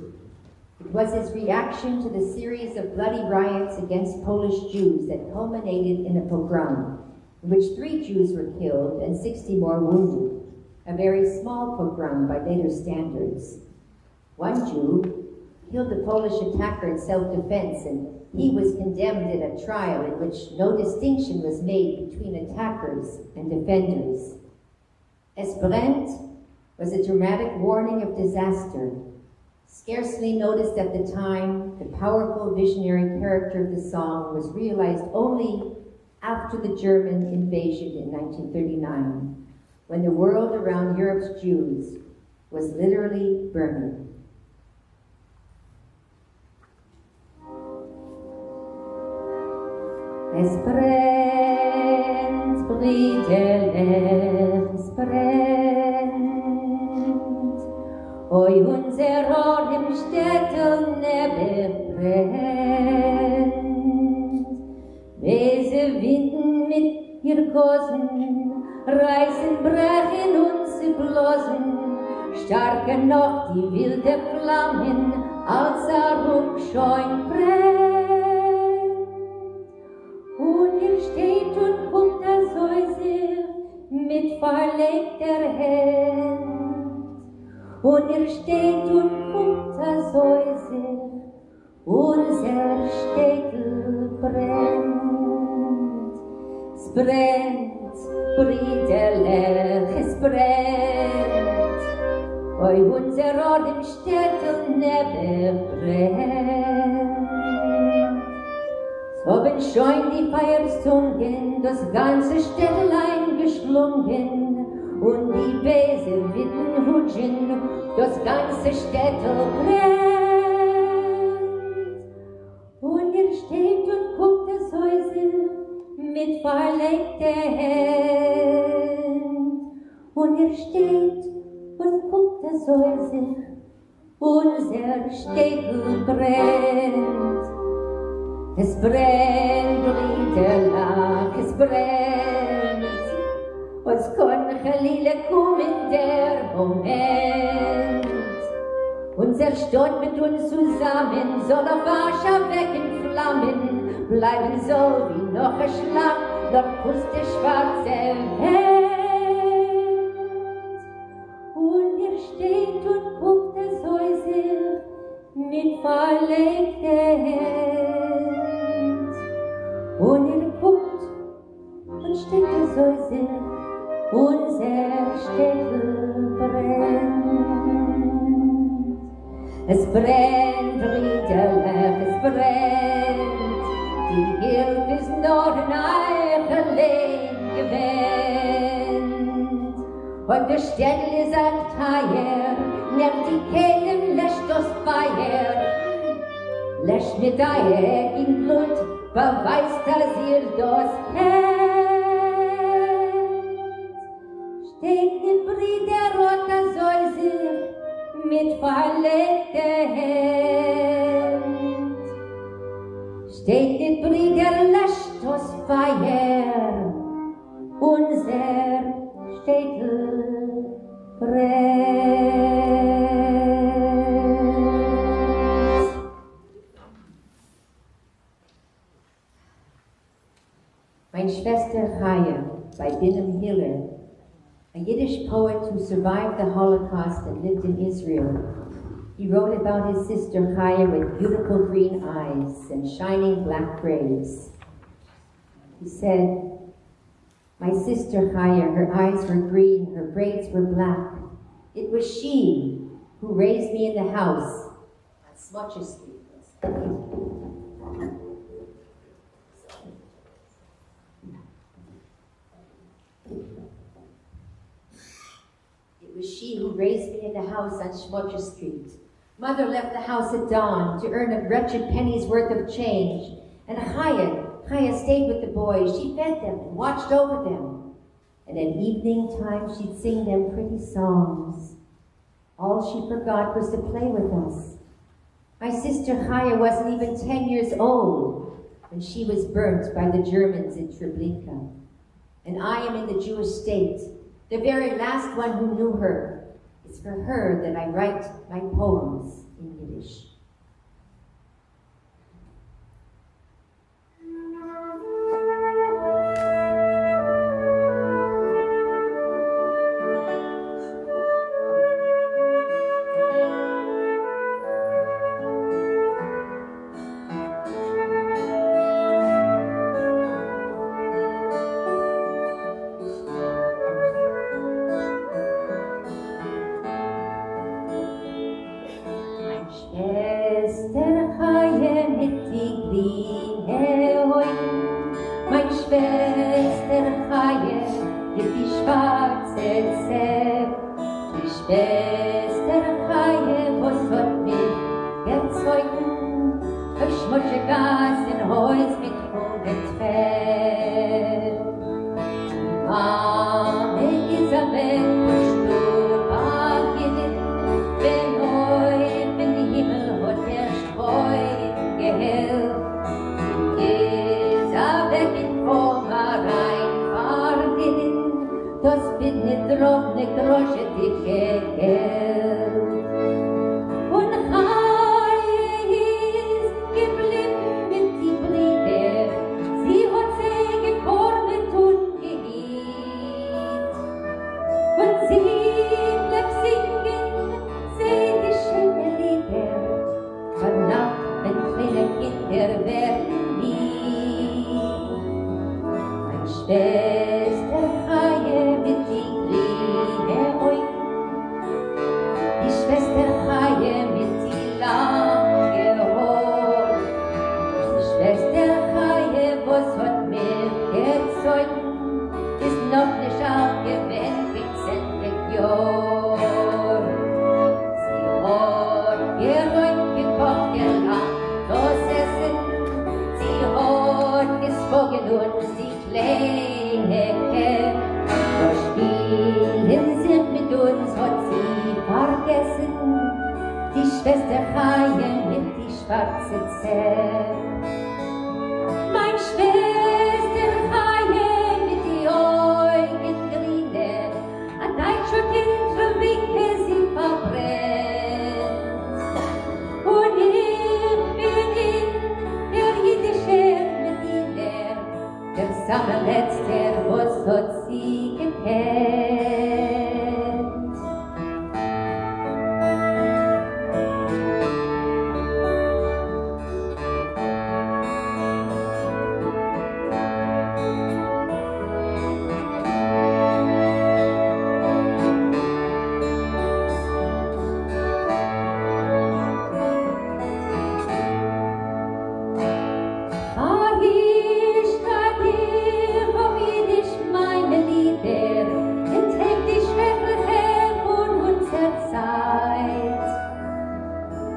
It was his reaction to the series of bloody riots against Polish Jews that culminated in a pogrom, in which 3 Jews were killed and 60 more wounded, a very small pogrom by later standards. One Jew killed the Polish attacker in self-defense, and he was condemned in a trial in which no distinction was made between attackers and defenders. Es Brennt was a dramatic warning of disaster. Scarcely noticed at the time, the powerful visionary character of the song was realized only after the German invasion in 1939. when the world around Europe's Jews was literally burning. Es brennt, Brüderle, es brennt. Oi, unser Ort im Städtel Nebel brennt. Böse Winden mit ihr Gossen reißen, brechen und sie bloßen. Starker noch die wilde Flammen, als Rückscheun brennt. Und ihr steht und guckt Säuse mit verlegter Hand. Und ihr steht und guckt Säuse, unser Städtel brennt. Es brennt, Brüderle, es brennt. Oi, unser Ort im Städtel Nebel brennt. So bin schon die Feierzungen das ganze Städtlein geschlungen und die böse Witten hutschen, das ganze Städtel brennt. Und ihr steht und guckt das Häuser mit verlegter Hand. Und ihr steht und guckt das Häuser, unser Städtel brennt. Es brennt, Brüderlach, es brennt. Was kann Chalile kommen der Moment? Unser Stadt mit uns zusammen soll auf Warschau weg in Flammen bleiben, so wie noch ein Schlag, noch Pust der schwarze Welt. Und ihr steht und guckt das Häuser mit verlegter Hand. Und ihr guckt und steht das Häuser, unser Städtel brennt. Es brennt, Brüderle, es brennt. Die Hilfe ist nur in Eichelein gewähnt. Und der Städtel ist ein Teier, nehmt die Kehle, löscht das Feier. Löscht mit Eier in Blut, beweist, dass ihr das kennt. Steht die Brüder roter Säuse mit verlegter Hand. Steht die Brüder, löscht das Feier, unser Städtel brennt. Meine Schwester Chaya by Dinam Hiller, a Yiddish poet who survived the Holocaust and lived in Israel. He wrote about his sister Chaya with beautiful green eyes and shining black braids. He said, "My sister Chaya, her eyes were green, her braids were black. It was she who raised me in the house on Smutcher Street." It was she who raised me in the house on Smutcher Street. Mother left the house at dawn to earn a wretched penny's worth of change, and Chaya stayed with the boys. She fed them and watched over them. And at evening time, she'd sing them pretty songs. All she forgot was to play with us. My sister Chaya wasn't even 10 years old when she was burnt by the Germans in Treblinka. And I am in the Jewish state, the very last one who knew her. It's for her that I write my poems in Yiddish. Zeb, die Schwester Chaie, was hat mir gezeugen, auf schmutzige Gas in Häus mit Hundertfeld. Mame Isabel, Stur war gewinn, wenn heu in die Himmel hat Streu gehellt. Isabel in Vormarein war gewinn, das bin nicht drobne Grosche dicke Geld. Und Chaie ist geblieben mit die Brüder, sie hat sie gekornet und gehielt. Und sie bleibt singen, sie die schönen Lieder, von Nacht, wenn kleine Kinder werden lieb. Mein Schwester Chaie mit die grüne Augen, die Schwester Chaie mit die lange Haar, die Schwester Chaie, was hat mir gezeugt, ist noch nicht aufgewählt in 10 Jahren. Sie hat geräumt, gekocht, gelacht, das Essen, sie hat gespogen und die kleine Kämpfe. Das Spielen sind mit uns, hat sie vergessen, die Schwester Chaie mit die schwarze Zähne. Mein Schwester Chaie mit die Augen grüne, an Neidschuld in Trewinke sie verbrennt. Und ich bin in der jüdische Medina, der Sammerletzte, was hat sie gekannt. Meine Lieder, enthält die schreckliche von unserer Zeit.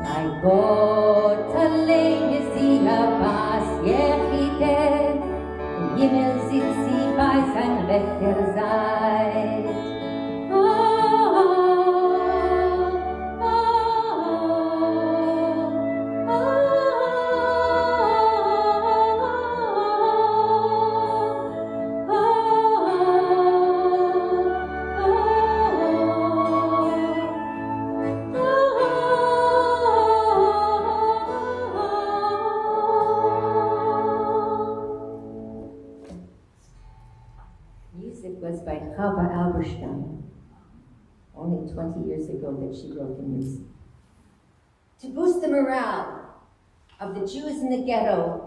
Bei Gott allein ist sie was Jechide, im Himmel sitzt sie bei sein rechter Seite. Music was by only 20 years ago that she wrote the music. To boost the morale of the Jews in the ghetto,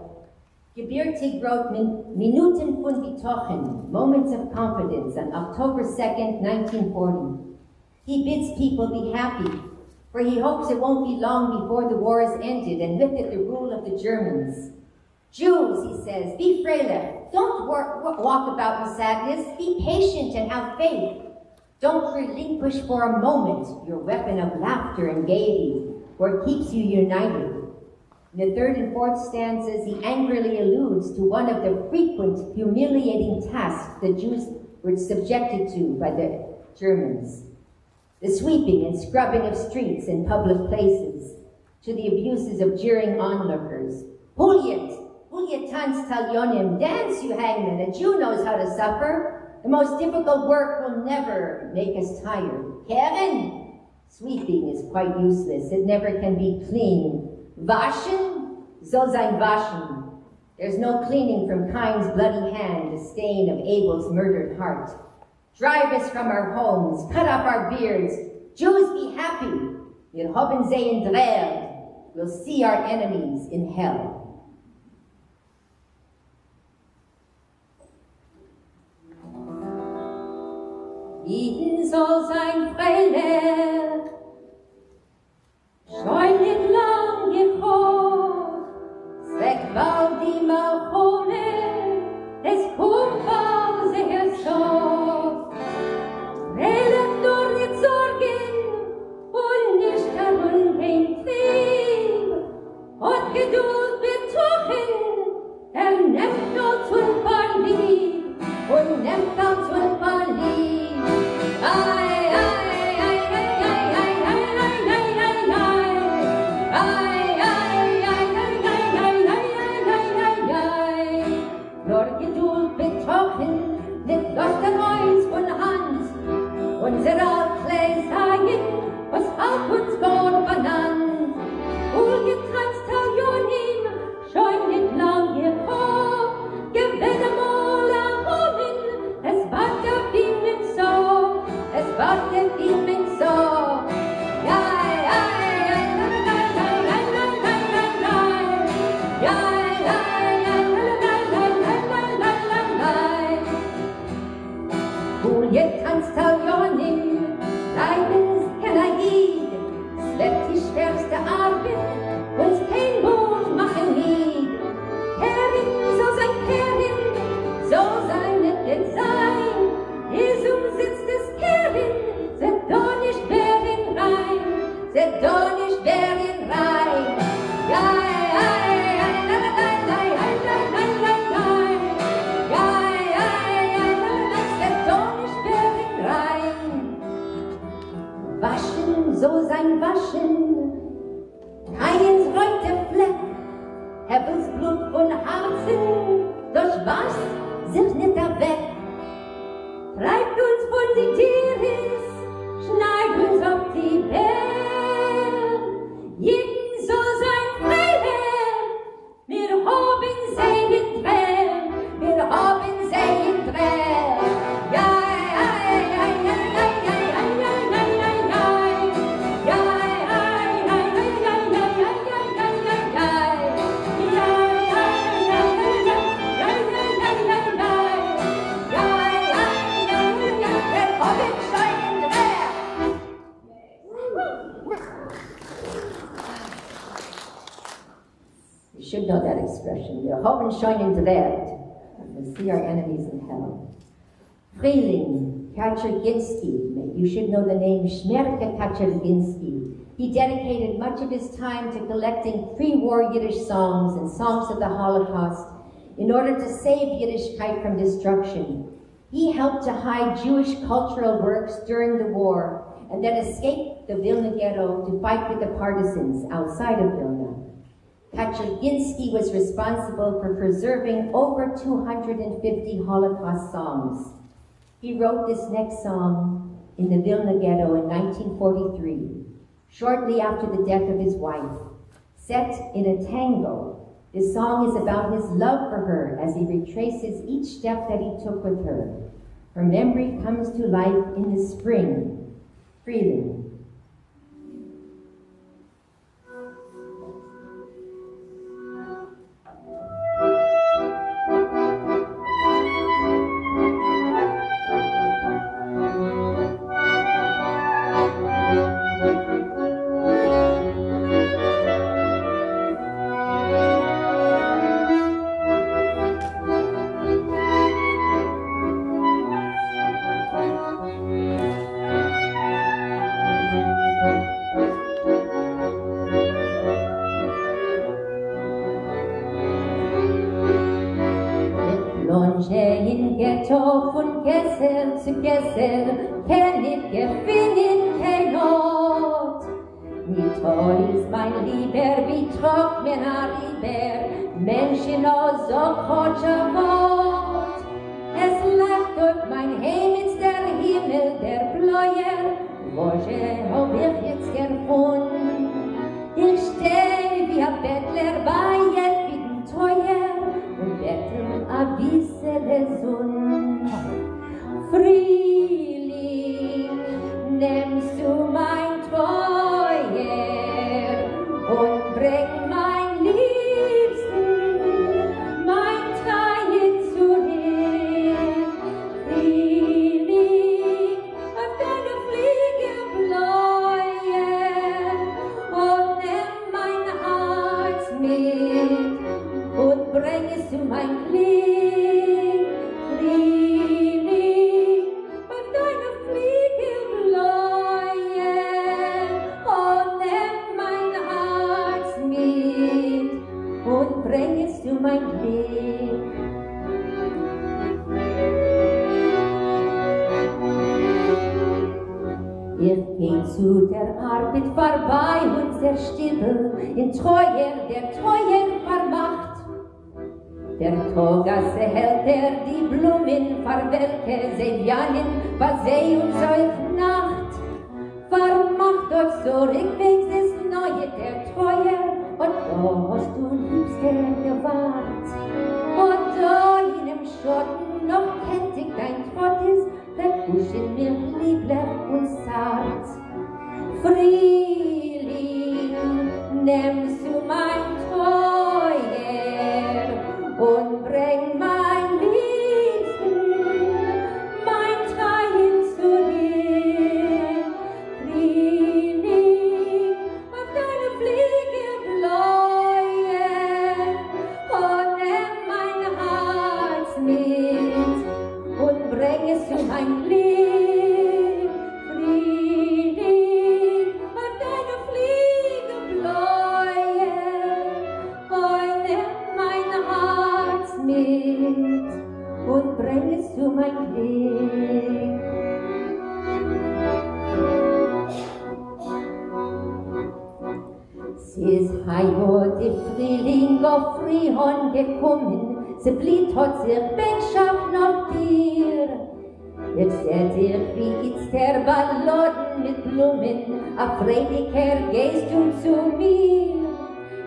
Gebirtig wrote Minuten von Bitochen, Moments of Confidence, on October 2nd, 1940. He bids people be happy, for he hopes it won't be long before the war is ended and with it the rule of the Germans. Jews, he says, be freilich. Don't walk about in sadness. Be patient and have faith. Don't relinquish for a moment your weapon of laughter and gaiety, for it keeps you united. In the third and fourth stanzas, he angrily alludes to one of the frequent humiliating tasks the Jews were subjected to by the Germans. The sweeping and scrubbing of streets and public places, to the abuses of jeering onlookers. Huliet tanz talyonim, dance you hangman, a Jew knows how to suffer. The most difficult work will never make us tired. Keren, sweeping is quite useless. It never can be clean. Waschen, soll sein waschen. There's no cleaning from Cain's bloody hand, the stain of Abel's murdered heart. Drive us from our homes, cut off our beards. Jews, be happy. Wir haben sie in Dreh. We'll see our enemies in hell. Jeden soll sein Freilich, scheu nicht lang geholt, zweck bald die Malchone, des Kumpels sehr so. Juliet tanzt Taljonin, Leibens Kanaid, slept die schwerste Arbeit, und kein Mond machen Lied. Herrin, so sein Herrin, so sein es sein, Jesum sitzt es Herrin, set doch nicht wer in rein, set doch nicht wer in rein. Ja, ja, ja, la, la, la, la, la, la, la, la, la. Ja, ja, ja, la, la, set doch nicht wer in rein. Waschen, so sein Waschen, keins reute Fleck, Hebbels Blut von Herzen, durch was sich nicht weg. Treibt uns von die Tieres, schneid uns auf die Bär, jeden so sein Freiherr, wir haben seinen Träer, wir haben seinen Träer. Ja, ja, ja, ja, ja, ja, ja, ja, ja, ja, ja, ja, you should know that expression. Wir haben schon in Dreht. We see our enemies in hell. Frühling, Kaczerginski. You should know the name Shmerke Kaczerginski. He dedicated much of his time to collecting pre-war Yiddish songs and songs of the Holocaust in order to save Yiddishkeit from destruction. He helped to hide Jewish cultural works during the war and then escaped the Vilna ghetto to fight with the partisans outside of Vilna. Kaczerginski was responsible for preserving over 250 Holocaust songs. He wrote this next song in the Vilna ghetto in 1943, shortly after the death of his wife. Set in a tango, this song is about his love for her as he retraces each step that he took with her. Her memory comes to life in the spring, Frühling. In Ghetto von Kessel zu Kessel, kenn ich gewinnen kein Not. Nicht ist mein Lieber, wie trockt mir nach Lieber, Menschen aus so kurzem Wort. Es lacht durch mein Himmel, der Himmel, der Bläuer, wo hab ich jetzt gefunden. Ich steh wie ein Bettler bei jedem Teuer, und betteln a bissele Sonn. Frühling, nimmst du mein Treuer und bring mein Liebsten, mein Teil zurück. Frühling, auf deine Fliege bläue und nimm mein Herz mit und bring es zu mein Glück. Frühling, auf deine Fliege bläue und nimm mein Herz mit und bring es zu mein Glück. Ich geh zu der Arbeit vorbei und sehr still, in Treuer, der Treuer vermacht. Der Togasse hält die Blumen, verwelke sie janen, versehens euch Nacht. Vermacht euch zurück, wegen des Neue, der Treuer, und da hast du liebster gewahrt. Und da in dem Schotten noch kennt ich dein Trottis, der kuschelt mir lieblich und zart. Frühling, nimmst du mein Treuer und bring mein Liebsten, mein Teil mein Glück, Frühling, auf deine Fliege bläue, oh, nimm mein Herz mit und bring es zu mein Glück. Es hat die Frühling auf Frühhorn gekommen, sie blieb hat sich Bänkschaft nach dir. Ich seh dir wie jetzt der Balladen mit Blumen, a Prediger gehst du zu mir.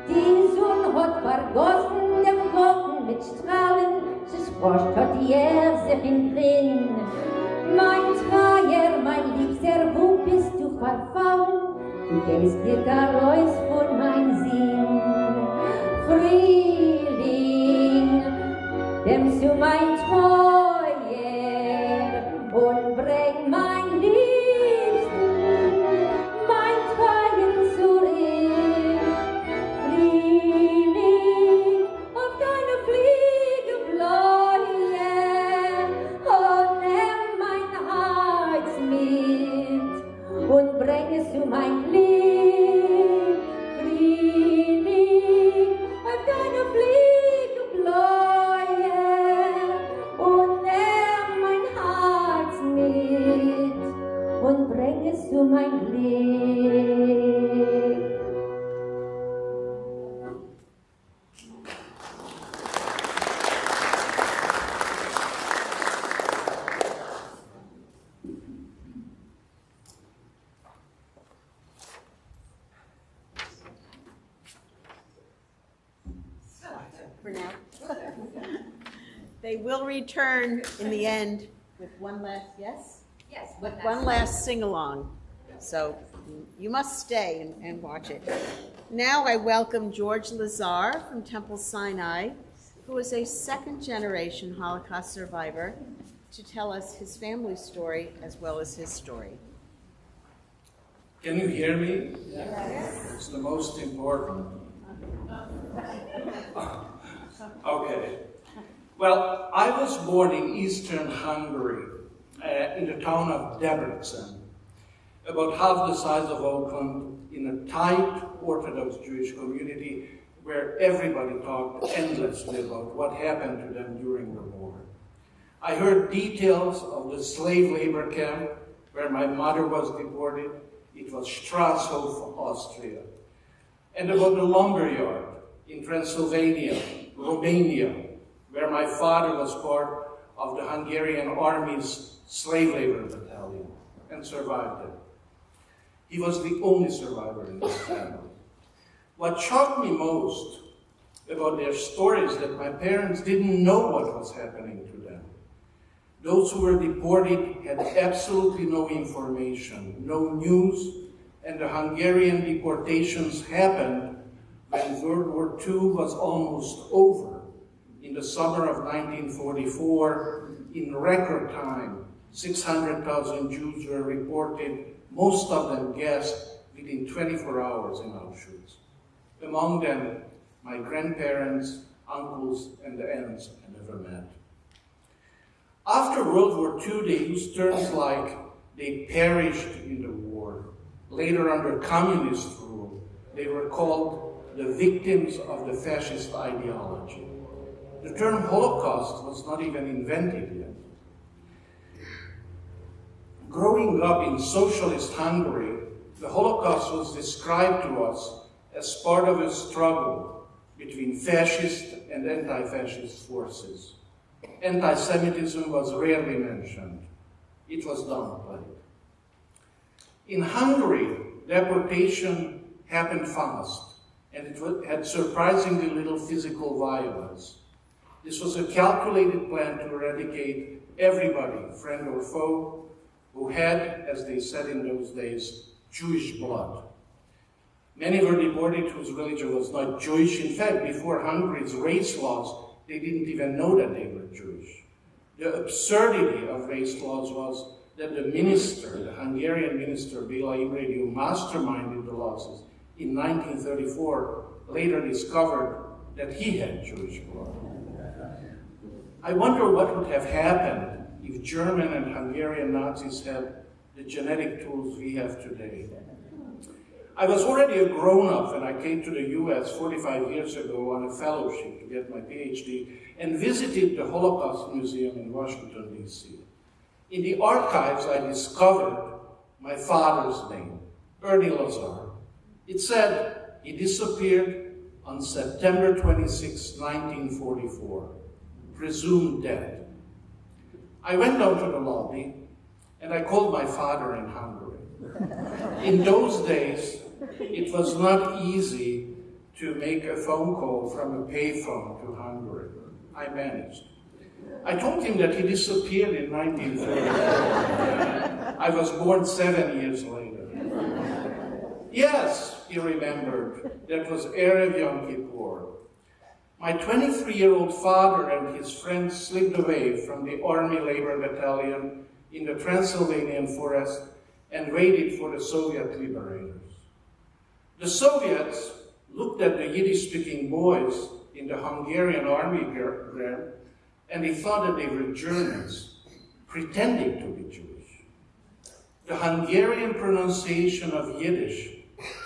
Die Sonne hat vergossen dem Garten mit Strahlen, sie sprocht hat ihr sich in Grin. Mein Treuer, mein Liebster, wo bist du verfallen? Du gehst dir da raus von mein Sinn. Frühling, nimmst du mein Treuer und bring mein Liebsten, mein Treuen zurück. Frühling, auf deine Fliege bläue, oh, nimm mein Herz mit und bring es zu mein Glück. Frühling, auf deine Fliege bläue und nimm mein Herz mit und bring es zu mein Glück. For now. They will return in the end with one last, yes? Yes. With one last sing-along. So you must stay and watch it. Now I welcome George Lazar from Temple Sinai, who is a second-generation Holocaust survivor, to tell us his family story as well as his story. Can you hear me? Yes. It's the most important. Okay. Well, I was born in eastern Hungary, in the town of Debrecen, about half the size of Oakland, in a tight Orthodox Jewish community where everybody talked endlessly about what happened to them during the war. I heard details of the slave labor camp where my mother was deported. It was Strasshof, Austria. And about the lumberyard in Transylvania, Romania, where my father was part of the Hungarian army's slave labor battalion and survived it. He was the only survivor in his family. What shocked me most about their stories is that my parents didn't know what was happening to them. Those who were deported had absolutely no information, no news, and the Hungarian deportations happened when World War II was almost over. In the summer of 1944, in record time, 600,000 Jews were reported, most of them guessed within 24 hours in Auschwitz. Among them, my grandparents, uncles, and aunts I never met. After World War II, they used terms like they perished in the war. Later, under communist rule, they were called the victims of the fascist ideology. The term Holocaust was not even invented yet. Growing up in socialist Hungary, the Holocaust was described to us as part of a struggle between fascist and anti-fascist forces. Anti-Semitism was rarely mentioned. It was downplayed. In Hungary, deportation happened fast, and it had surprisingly little physical violence. This was a calculated plan to eradicate everybody, friend or foe, who had, as they said in those days, Jewish blood. Many were deported whose religion was not Jewish. In fact, before Hungary's race laws, they didn't even know that they were Jewish. The absurdity of race laws was that the minister, the Hungarian minister, Béla Imrei, who masterminded the laws in 1934, later discovered that he had Jewish blood. I wonder what would have happened if German and Hungarian Nazis had the genetic tools we have today. I was already a grown-up when I came to the US 45 years ago on a fellowship to get my PhD and visited the Holocaust Museum in Washington, D.C. In the archives, I discovered my father's name, Ernie Lazar. It said he disappeared on September 26, 1944, presumed dead. I went down to the lobby and I called my father in Hungary. In those days, it was not easy to make a phone call from a payphone to Hungary. I managed. I told him that he disappeared in 1944. I was born 7 years later. Yes, he remembered, that was Erev Yom Kippur. My 23-year-old father and his friends slipped away from the Army Labor Battalion in the Transylvanian forest and waited for the Soviet liberators. The Soviets looked at the Yiddish-speaking boys in the Hungarian army camp and they thought that they were Germans, pretending to be Jewish. The Hungarian pronunciation of Yiddish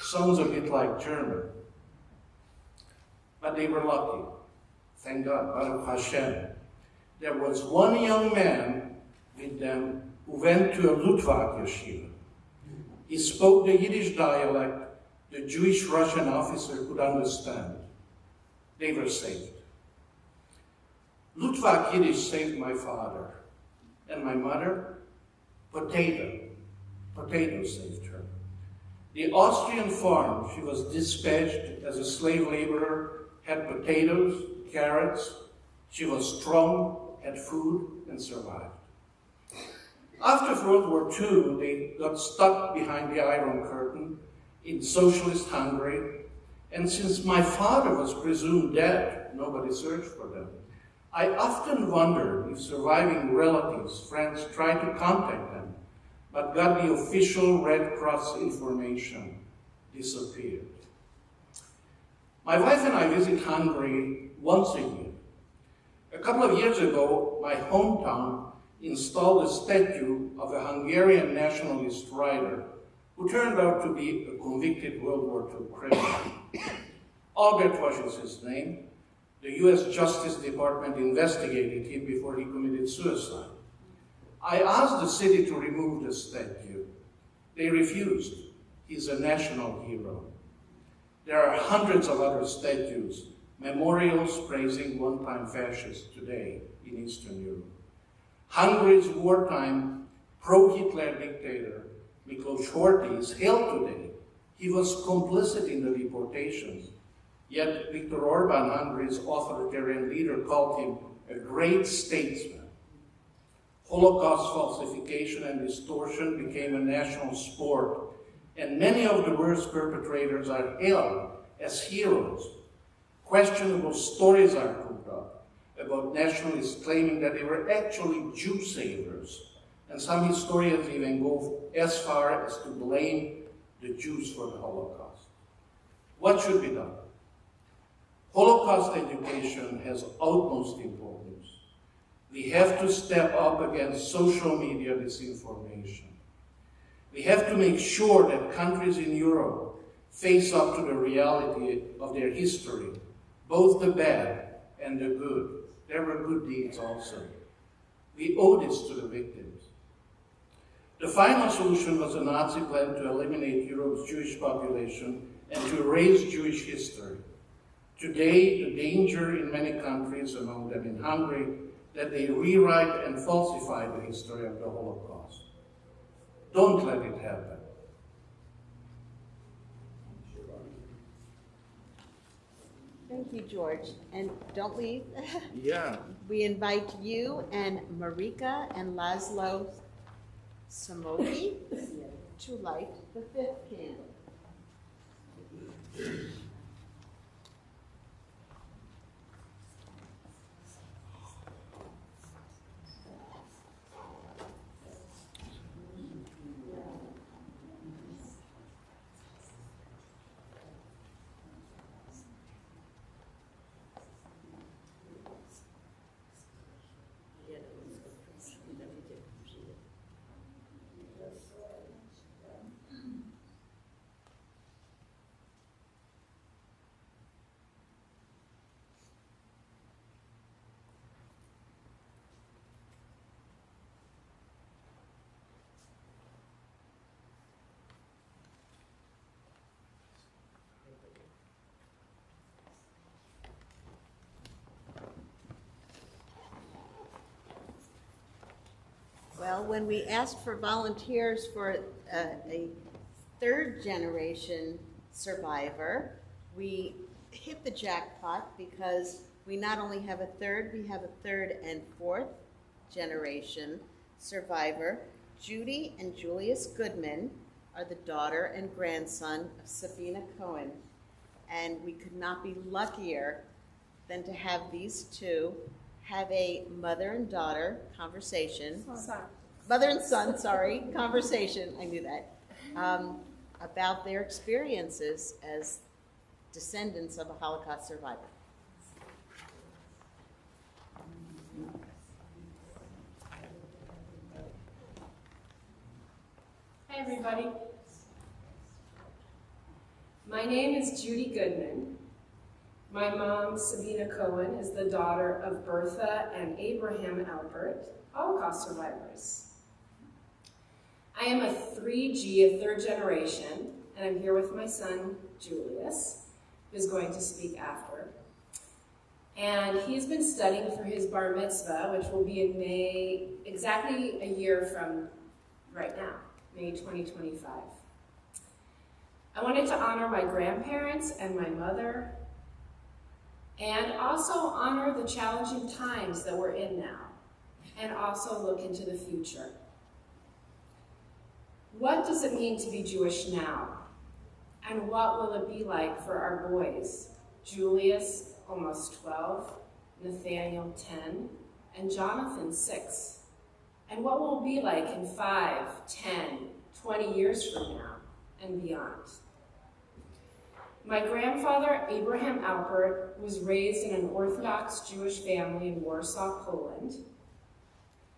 sounds a bit like German. But they were lucky. Thank God, Baruch Hashem. There was one young man with them who went to a Lutvak yeshiva. He spoke the Yiddish dialect the Jewish Russian officer could understand. They were saved. Lutvak Yiddish saved my father. And my mother, potato. Potato saved her. The Austrian farm she was dispatched as a slave laborer had potatoes, carrots. She was strong, had food, and survived. After World War II, they got stuck behind the Iron Curtain in socialist Hungary, and since my father was presumed dead, nobody searched for them. I often wondered if surviving relatives, friends tried to contact them, but got the official Red Cross information, disappeared. My wife and I visit Hungary once a year. A couple of years ago, my hometown installed a statue of a Hungarian nationalist writer who turned out to be a convicted World War II criminal. Albert was his name. The US Justice Department investigated him before he committed suicide. I asked the city to remove the statue. They refused. He's a national hero. There are hundreds of other statues, memorials praising one-time fascists today in Eastern Europe. Hungary's wartime pro-Hitler dictator, Miklos Horthy, is hailed today. He was complicit in the deportations, yet Viktor Orban, Hungary's authoritarian leader, called him a great statesman. Holocaust falsification and distortion became a national sport, and many of the worst perpetrators are hailed as heroes. Questionable stories are put up about nationalists claiming that they were actually Jew savers, and some historians even go as far as to blame the Jews for the Holocaust. What should be done? Holocaust education has utmost importance. We have to step up against social media disinformation. We have to make sure that countries in Europe face up to the reality of their history, both the bad and the good. There were good deeds also. We owe this to the victims. The final solution was a Nazi plan to eliminate Europe's Jewish population and to erase Jewish history. Today, the danger in many countries, among them in Hungary, that they rewrite and falsify the history of the Holocaust. Don't let it happen. Thank you, George. And don't leave. Yeah. We invite you and Marika and Laszlo Samogi to light the fifth candle. Well, when we asked for volunteers for a third generation survivor, we hit the jackpot because we not only have a third, we have a third and fourth generation survivor. Judy and Julius Goodman are the daughter and grandson of Sabina Cohen. And we could not be luckier than to have these two have a mother and daughter conversation. Mother and son, sorry, conversation, I knew that, about their experiences as descendants of a Holocaust survivor. Hi, everybody. My name is Judy Goodman. My mom, Sabina Cohen, is the daughter of Bertha and Abraham Albert, Holocaust survivors. I am a 3G, a third generation, and I'm here with my son, Julius, who's going to speak after. And he's been studying for his bar mitzvah, which will be in May, exactly a year from right now, May 2025. I wanted to honor my grandparents and my mother, and also honor the challenging times that we're in now, and also look into the future. What does it mean to be Jewish now? And what will it be like for our boys? Julius, almost 12, Nathaniel, 10, and Jonathan, 6. And what will it be like in 5, 10, 20 years from now and beyond? My grandfather, Abraham Albert, was raised in an Orthodox Jewish family in Warsaw, Poland.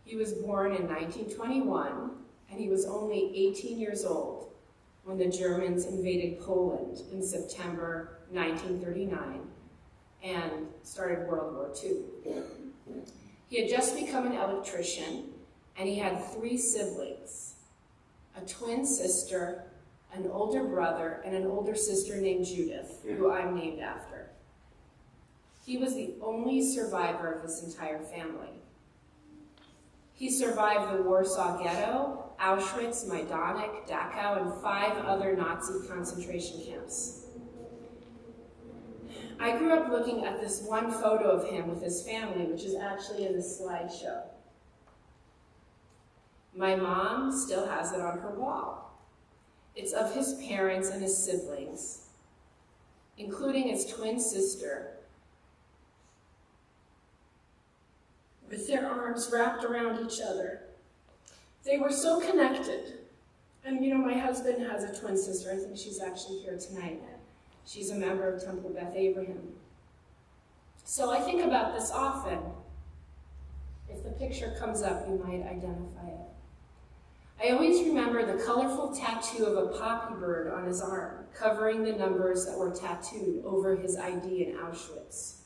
He was born in 1921, and he was only 18 years old when the Germans invaded Poland in September 1939 and started World War II. He had just become an electrician, and he had 3 siblings, a twin sister, an older brother, and an older sister named Judith, who I'm named after. He was the only survivor of his entire family. He survived the Warsaw Ghetto, Auschwitz, Majdanek, Dachau, and 5 other Nazi concentration camps. I grew up looking at this one photo of him with his family, which is actually in the slideshow. My mom still has it on her wall. It's of his parents and his siblings, including his twin sister, with their arms wrapped around each other. They were so connected. And you know, my husband has a twin sister. I think she's actually here tonight. She's a member of Temple Beth Abraham. So I think about this often. If the picture comes up, you might identify it. I always remember the colorful tattoo of a poppy bird on his arm, covering the numbers that were tattooed over his ID in Auschwitz.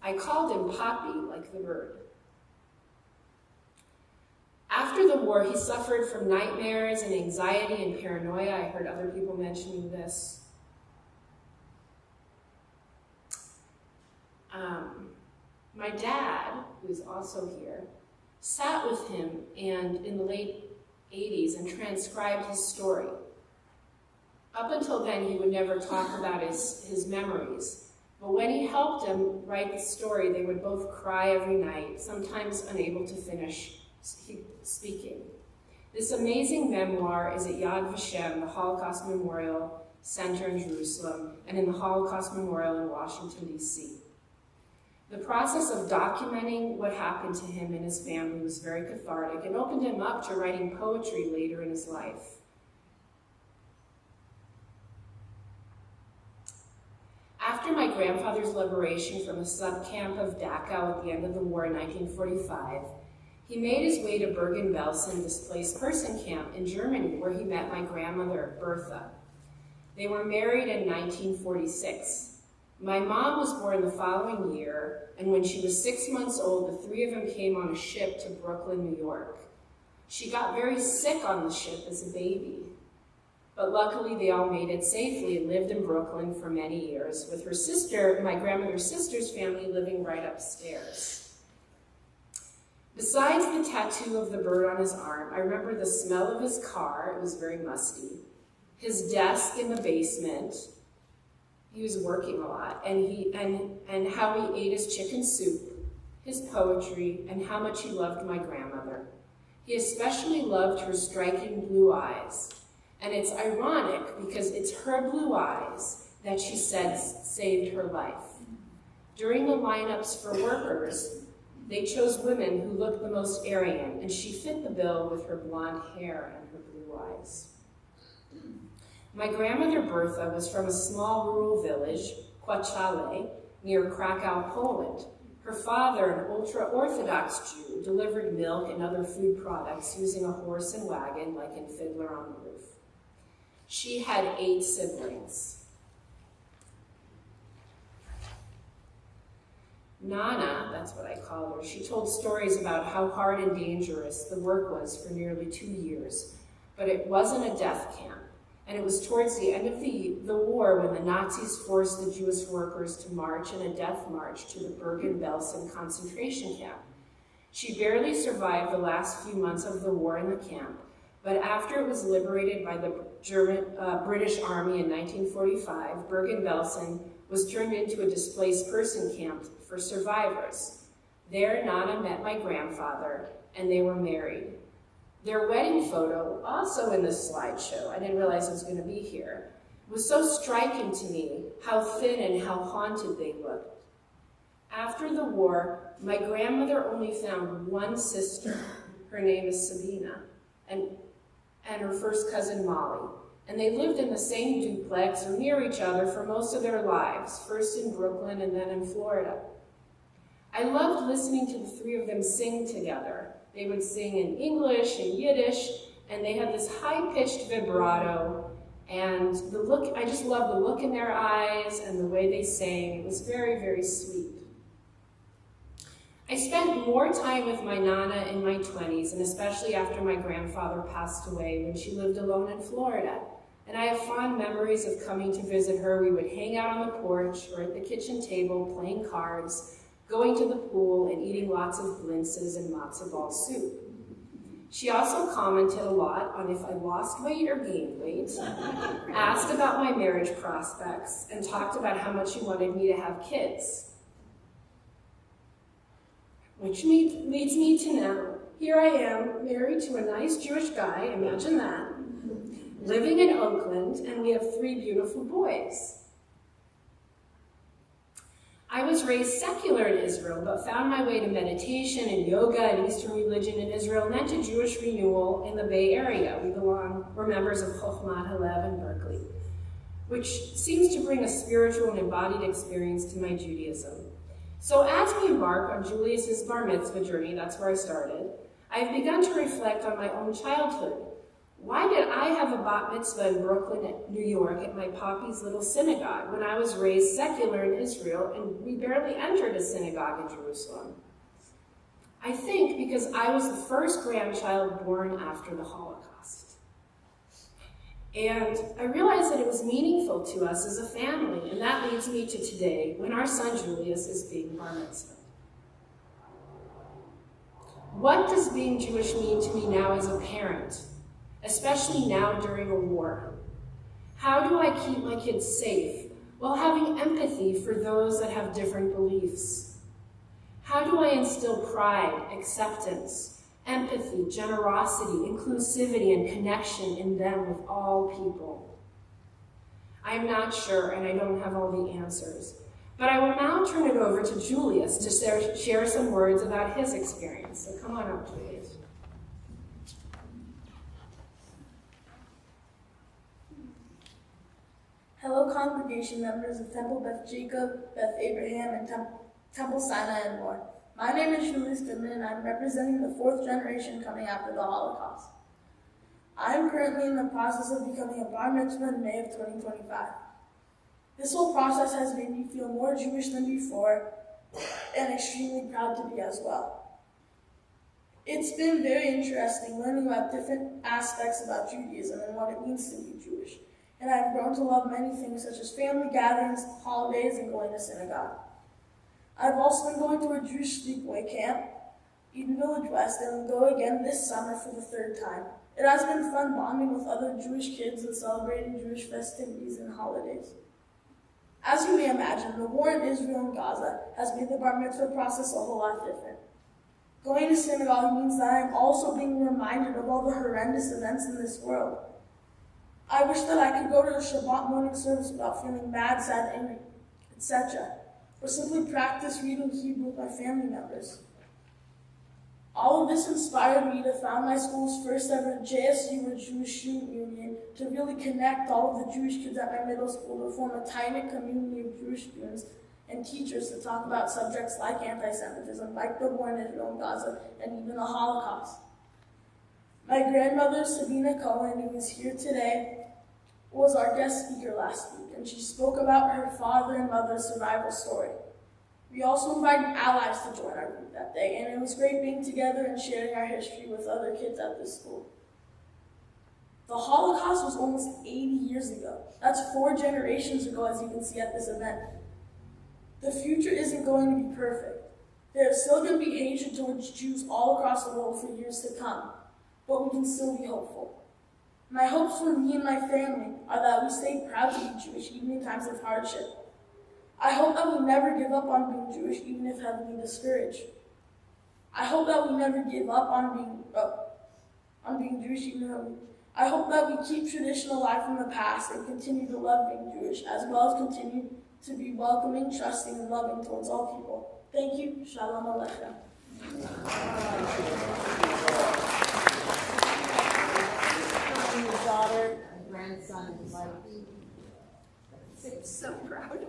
I called him Poppy, like the bird. After the war, he suffered from nightmares and anxiety and paranoia. I heard other people mentioning this. My dad, who is also here, sat with him and in the late 80s and transcribed his story. Up until then, he would never talk about his memories. But when he helped him write the story, they would both cry every night, sometimes unable to finish speaking. This amazing memoir is at Yad Vashem, the Holocaust Memorial Center in Jerusalem, and in the Holocaust Memorial in Washington, D.C. The process of documenting what happened to him and his family was very cathartic and opened him up to writing poetry later in his life. After my grandfather's liberation from the subcamp of Dachau at the end of the war in 1945, he made his way to Bergen-Belsen displaced person camp in Germany, where he met my grandmother, Bertha. They were married in 1946. My mom was born the following year, and when she was 6 months old, the 3 of them came on a ship to Brooklyn, New York. She got very sick on the ship as a baby, but luckily they all made it safely and lived in Brooklyn for many years, with her sister, my grandmother's sister's family, living right upstairs. Besides the tattoo of the bird on his arm, I remember the smell of his car. It was very musty. His desk in the basement. He was working a lot, and how he ate his chicken soup, his poetry, and how much he loved my grandmother. He especially loved her striking blue eyes. And it's ironic because it's her blue eyes that she said saved her life. During the lineups for workers, they chose women who looked the most Aryan, and she fit the bill with her blonde hair and her blue eyes. My grandmother Bertha was from a small rural village, Kłachale, near Krakow, Poland. Her father, an ultra-Orthodox Jew, delivered milk and other food products using a horse and wagon like in Fiddler on the Roof. She had 8 siblings. Nana, that's what I called her, she told stories about how hard and dangerous the work was for nearly 2 years. But it wasn't a death camp. And it was towards the end of the war when the Nazis forced the Jewish workers to march in a death march to the Bergen-Belsen concentration camp. She barely survived the last few months of the war in the camp, but after it was liberated by the British Army in 1945, Bergen-Belsen was turned into a displaced person camp for survivors. There, Nana met my grandfather, and they were married. Their wedding photo, also in this slideshow, I didn't realize it was going to be here, was so striking to me how thin and how haunted they looked. After the war, my grandmother only found one sister. Her name is Sabina, and her first cousin Molly. And they lived in the same duplex or near each other for most of their lives, first in Brooklyn and then in Florida. I loved listening to the 3 of them sing together. They would sing in English and Yiddish, and they had this high-pitched vibrato, and the look, I just loved the look in their eyes and the way they sang. It was very, very sweet. I spent more time with my Nana in my 20s, and especially after my grandfather passed away when she lived alone in Florida. And I have fond memories of coming to visit her. We would hang out on the porch or at the kitchen table playing cards, going to the pool, and eating lots of blintzes and matzo ball soup. She also commented a lot on if I lost weight or gained weight, asked about my marriage prospects, and talked about how much she wanted me to have kids. Which leads me to now. Here I am, married to a nice Jewish guy, imagine that, living in Oakland, and we have 3 beautiful boys. I was raised secular in Israel, but found my way to meditation and yoga and Eastern religion in Israel, and then to Jewish renewal in the Bay Area. We're members of Chochmat Halev in Berkeley, which seems to bring a spiritual and embodied experience to my Judaism. So as we embark on Julius's bar mitzvah journey, that's where I started, I've begun to reflect on my own childhood. Why did I have a bat mitzvah in Brooklyn, New York, at my papi's little synagogue when I was raised secular in Israel and we barely entered a synagogue in Jerusalem? I think because I was the first grandchild born after the Holocaust. And I realized that it was meaningful to us as a family, and that leads me to today, when our son Julius is being bar mitzvah. What does being Jewish mean to me now as a parent? Especially now during a war. How do I keep my kids safe while having empathy for those that have different beliefs? How do I instill pride, acceptance, empathy, generosity, inclusivity, and connection in them with all people? I'm not sure, and I don't have all the answers, but I will now turn it over to Julius to share some words about his experience. So come on up, Julius. Hello, congregation members of Temple Beth Jacob, Beth Abraham, and Temple Sinai and more. My name is Julius Goodman, and I'm representing the 4th generation coming after the Holocaust. I am currently in the process of becoming a bar mitzvah in May of 2025. This whole process has made me feel more Jewish than before, and extremely proud to be as well. It's been very interesting learning about different aspects about Judaism and what it means to be Jewish. And I've grown to love many things such as family gatherings, holidays, and going to synagogue. I've also been going to a Jewish sleepaway camp, Eden Village West, and will go again this summer for the 3rd time. It has been fun bonding with other Jewish kids and celebrating Jewish festivities and holidays. As you may imagine, the war in Israel and Gaza has made the bar mitzvah process a whole lot different. Going to synagogue means that I am also being reminded of all the horrendous events in this world. I wish that I could go to a Shabbat morning service without feeling bad, sad, angry, etc., or simply practice reading Hebrew with my family members. All of this inspired me to found my school's first ever JSU, or Jewish Student Union, to really connect all of the Jewish kids at my middle school to form a tight-knit community of Jewish students and teachers to talk about subjects like anti-Semitism, like the war in Israel and Gaza, and even the Holocaust. My grandmother, Sabina Cohen, who is here today, was our guest speaker last week, and she spoke about her father and mother's survival story. We also invited allies to join our group that day, and it was great being together and sharing our history with other kids at this school. The Holocaust was almost 80 years ago. That's 4 generations ago, as you can see at this event. The future isn't going to be perfect. There's still going to be hatred towards Jews all across the world for years to come, but we can still be hopeful. My hopes for me and my family are that we stay proud to be Jewish even in times of hardship. I hope that we never give up on being Jewish even if heavily discouraged. I hope that we never give up on being Jewish even though I hope that we keep tradition alive from the past and continue to love being Jewish, as well as continue to be welcoming, trusting, and loving towards all people. Thank you. Shalom Aleichem. Your daughter and grandson is like, I'm so proud.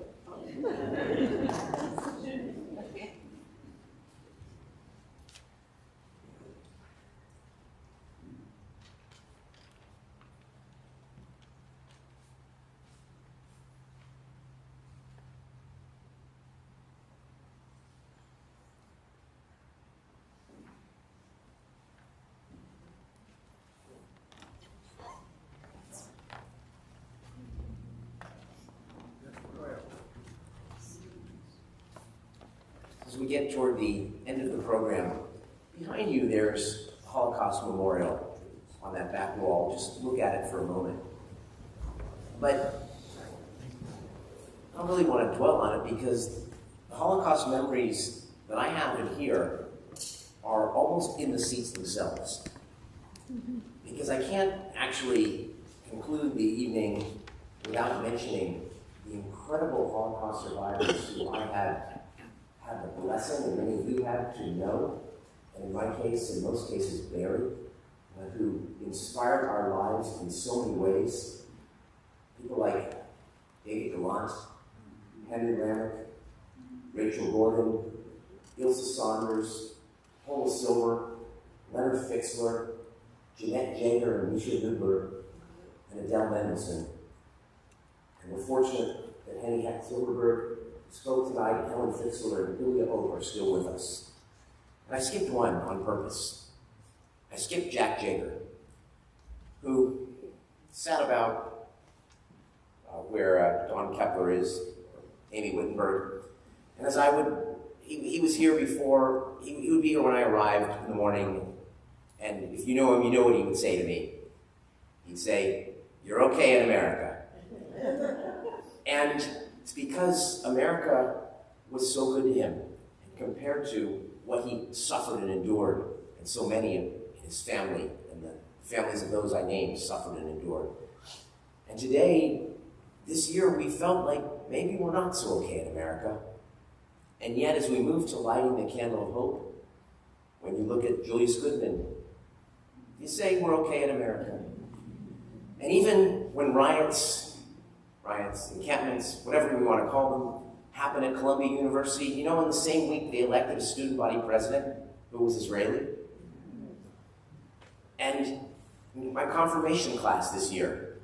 As we get toward the end of the program, behind you there's a Holocaust Memorial on that back wall. Just look at it for a moment. But I don't really want to dwell on it because the Holocaust memories that I have in here are almost in the seats themselves. Because I can't actually conclude the evening without mentioning the incredible Holocaust survivors who I had the blessing, and many of you had, to know, and in my case, in most cases, bury, who inspired our lives in so many ways. People like David Gallant, Henry Ramick, Rachel Gordon, Ilsa Saunders, Paul Silver, Leonard Fixler, Jeanette Jager and Misha Dubler, and Adele Mendelsohn. And we're fortunate that Henny Heck Silverberg spoke tonight, and Helen Fixler and Ilya Oak are still with us. And I skipped one on purpose. I skipped Jack Jager, who sat about where Don Kepler is, Amy Wittenberg. And as I would, he was here before, he would be here when I arrived in the morning, and if you know him, you know what he would say to me. He'd say, "You're okay in America." And it's because America was so good to him, and compared to what he suffered and endured, and so many in his family, and the families of those I named suffered and endured. And today, this year, we felt like maybe we're not so okay in America. And yet, as we move to lighting the candle of hope, when you look at Julius Goodman, you say we're okay in America. And even when riots, encampments, whatever we want to call them, happen at Columbia University, you know, in the same week they elected a student body president who was Israeli. And in my confirmation class this year,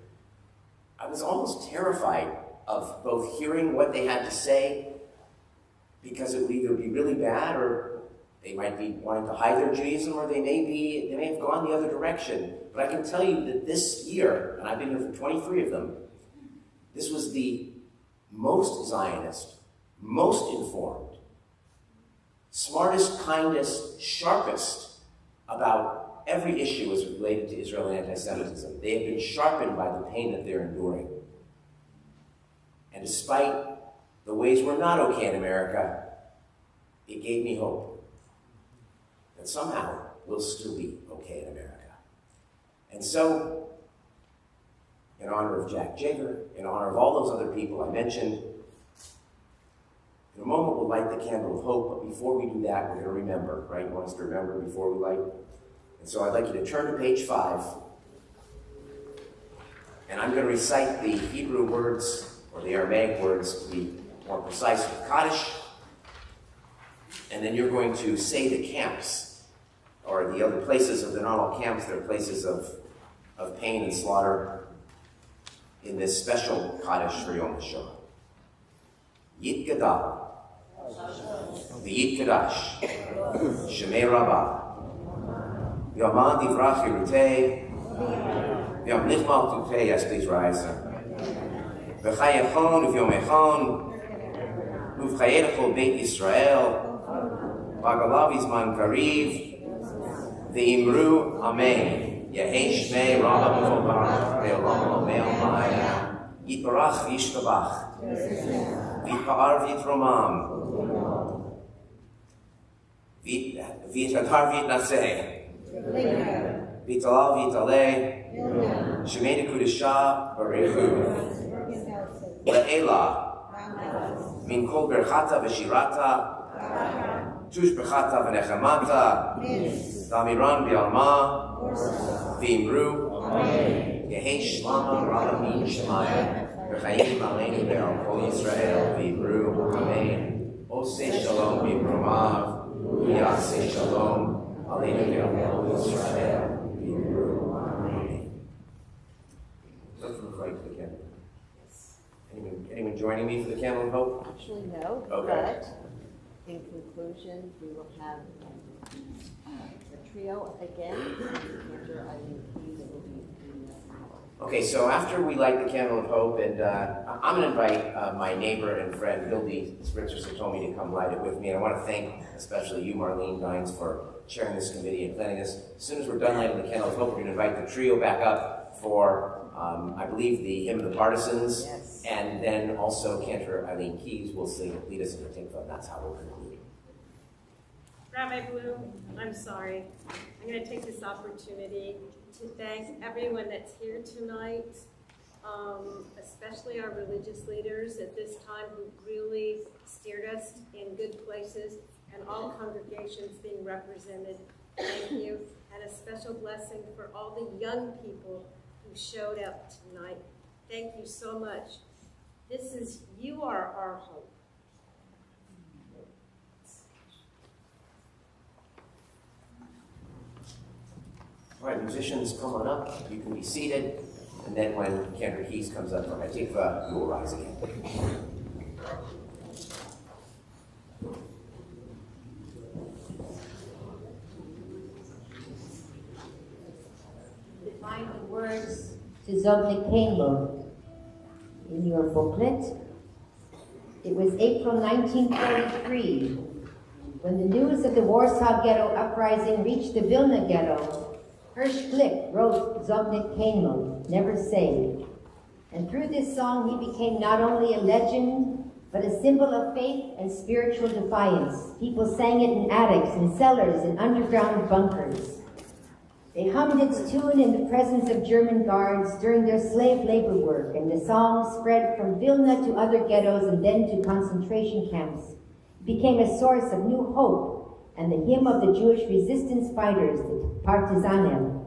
I was almost terrified of both hearing what they had to say, because it would either be really bad, or they might be wanting to hide their Judaism, or they may have gone the other direction. But I can tell you that this year, and I've been here for 23 of them, this was the most Zionist, most informed, smartest, kindest, sharpest about every issue as related to Israel and anti-Semitism. They have been sharpened by the pain that they're enduring. And despite the ways we're not okay in America, it gave me hope that somehow we'll still be okay in America. And so, in honor of Jack Jager, in honor of all those other people I mentioned, in a moment we'll light the candle of hope, but before we do that, we're going to remember, right? You want us to remember before we light? And so I'd like you to turn to page 5, and I'm going to recite the Hebrew words, or the Aramaic words, to be more precise, with Kaddish, and then you're going to say the camps, or the other places of, they're not all camps, they're places of pain and slaughter in this special Kaddish for Yom HaShoah. Yit Gadal, V'yit Kadash, Shemei Rabbah, Yamad Divrach Yerutei, Yom Nichmal Tutei, yes, please rise. V'chayechon V'yomechon, Uv'chayechol Beit Yisrael, V'agalav Izman Kariv, V'imru Amen. Yehesh Shmei Rabbah V'Obarach, Ve'olam Omeil Ma'aya, Yitbarach V'yishtabach, V'yitpa'ar V'yitromam, V'yitadar V'yitnaseh, V'yitalal V'yitaleh, Shemei Nekudesha Barechu, Le'ela, Min Kol Berchata V'Shirata, Tush Berchata V'Nechemata, Damiran B'Alma, V'imru, Yehesh Lama Rabbamin Shemaya, V'chayim Aleinu Be'al Kol Yisrael, V'imru, Amen. Oseh Shalom B'Imromav, V'yaseh Shalom, Aleinu Be'al Kol Yisrael, V'imru, Amen. Let's invite the candle. Anyone joining me for the candle of hope? Actually, no, Okay. but in conclusion, we will have the trio again. Cantor Eileen Keys will be leading us now. Okay, so after we light the candle of hope, and I'm going to invite my neighbor and friend Hildy Spritzer told me to come light it with me, and I want to thank especially you, Marlene Dines, for chairing this committee and planning this. As soon as we're done lighting the candle of hope, we're going to invite the trio back up for, I believe, the Hymn of the Partisans, Yes. and then also Cantor Eileen Keys will lead us in the tikva, and that's how we'll conclude. Rabbi Blue, I'm sorry. I'm going to take this opportunity to thank everyone that's here tonight, especially our religious leaders at this time who really steered us in good places, and all congregations being represented. Thank you. And a special blessing for all the young people who showed up tonight. Thank you so much. You are our hope. All right, musicians, come on up. You can be seated. And then when Cantor Keys comes up for HaTikva, you will rise again. You find the words to Zobnik Kainlo in your booklet. It was April 1943 when the news of the Warsaw Ghetto uprising reached the Vilna Ghetto. Hirsch Glick wrote Zobnik Kainlo, Never Say. And through this song, he became not only a legend, but a symbol of faith and spiritual defiance. People sang it in attics, in cellars, in underground bunkers. They hummed its tune in the presence of German guards during their slave labor work, and the song spread from Vilna to other ghettos and then to concentration camps. It became a source of new hope and the hymn of the Jewish resistance fighters, the Partizanim.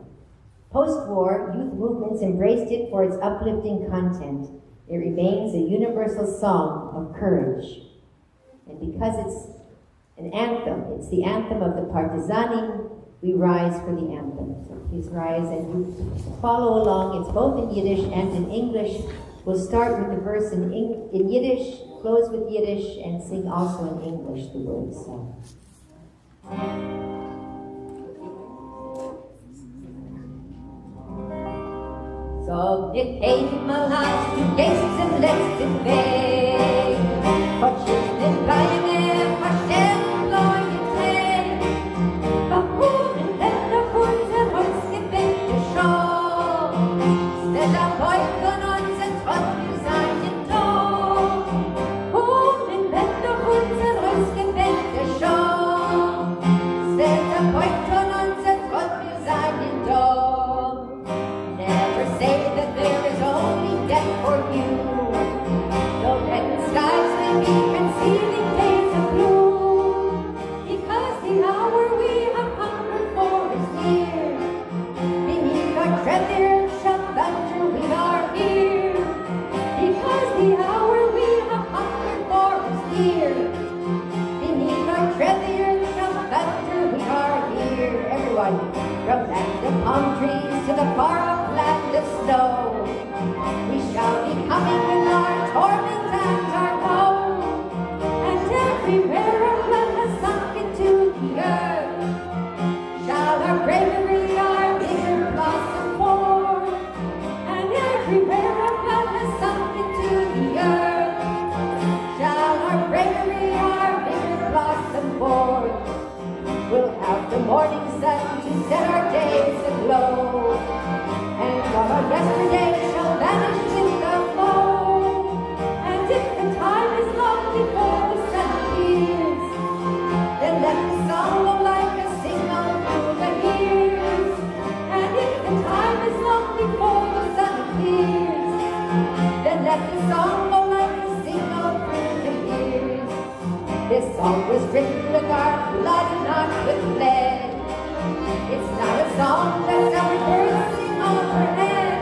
Post-war, youth movements embraced it for its uplifting content. It remains a universal song of courage. And because it's an anthem, it's the anthem of the Partizanim, we rise for the anthem. So please rise and you follow along. It's both in Yiddish and in English. We'll start with the verse in Yiddish, close with Yiddish, and sing also in English the words. Sag nicht einmal hast du gehst zum letzten Weg, verschüttet deine Verstellung, from land of palm trees to the far-off land of snow. We shall be coming with our torment and our woe, and everywhere our blood has sunk into the earth, shall our bravery, our vigor blossom forth, and everywhere our blood has sunk into the earth, shall our bravery, our vigor blossom forth. We'll have the morning sun to set our days aglow, and all our yesterdays shall vanish with the flow. And if the time is long before the sun appears, then let the song go like a signal through the years. And if the time is long before the sun appears, then let the song go like a signal through the years. This song was written with our blood and not with lead. It's not a song that our birds sing overhead.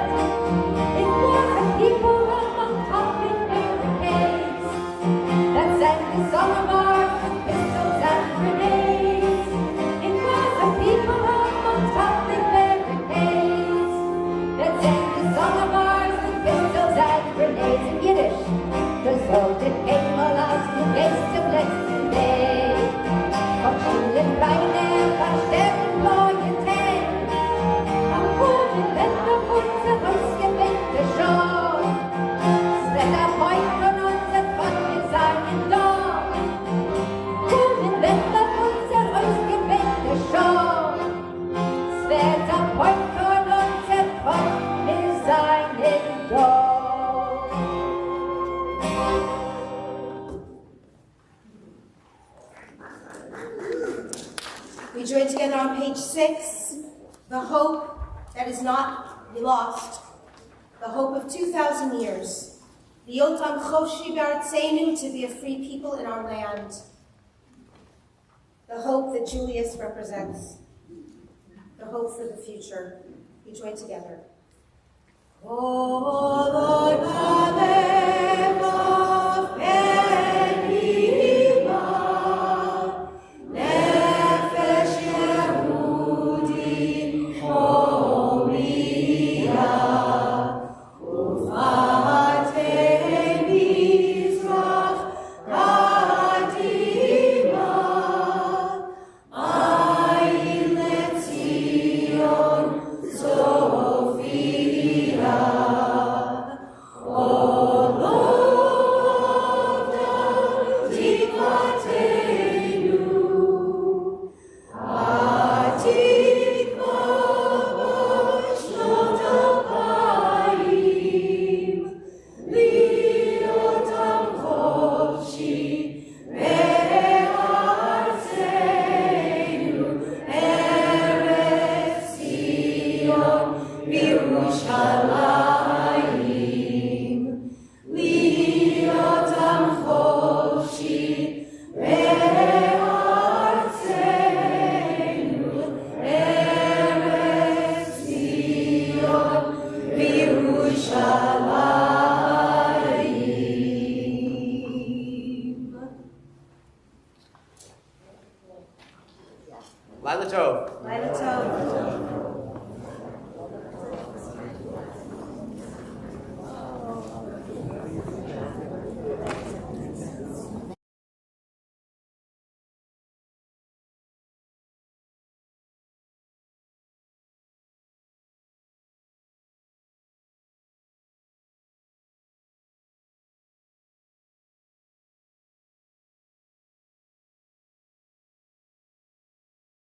It was a people among toppling barricades that sang the song of ours with pistols and grenades. It was a people among toppling barricades that sang the song of ours with pistols and grenades. In Yiddish, the soldier came aus dem Westen im letzten Weg. Von vielen Beinen verstärken Loyalität. Am guten Wetter unser ausgewählte Show. Das Wetter heute von uns von wir seinen Lohn. Guten Wetter unser ausgewählte Show. Das Wetter heute von uns von wir seinen Lohn. We join together on page 6, the hope that is not lost, the hope of 2,000 years, the Yotam Choshi B'Artzeinu, to be a free people in our land, the hope that Julius represents, the hope for the future. We join together. Oh Lord, Yerushalayim.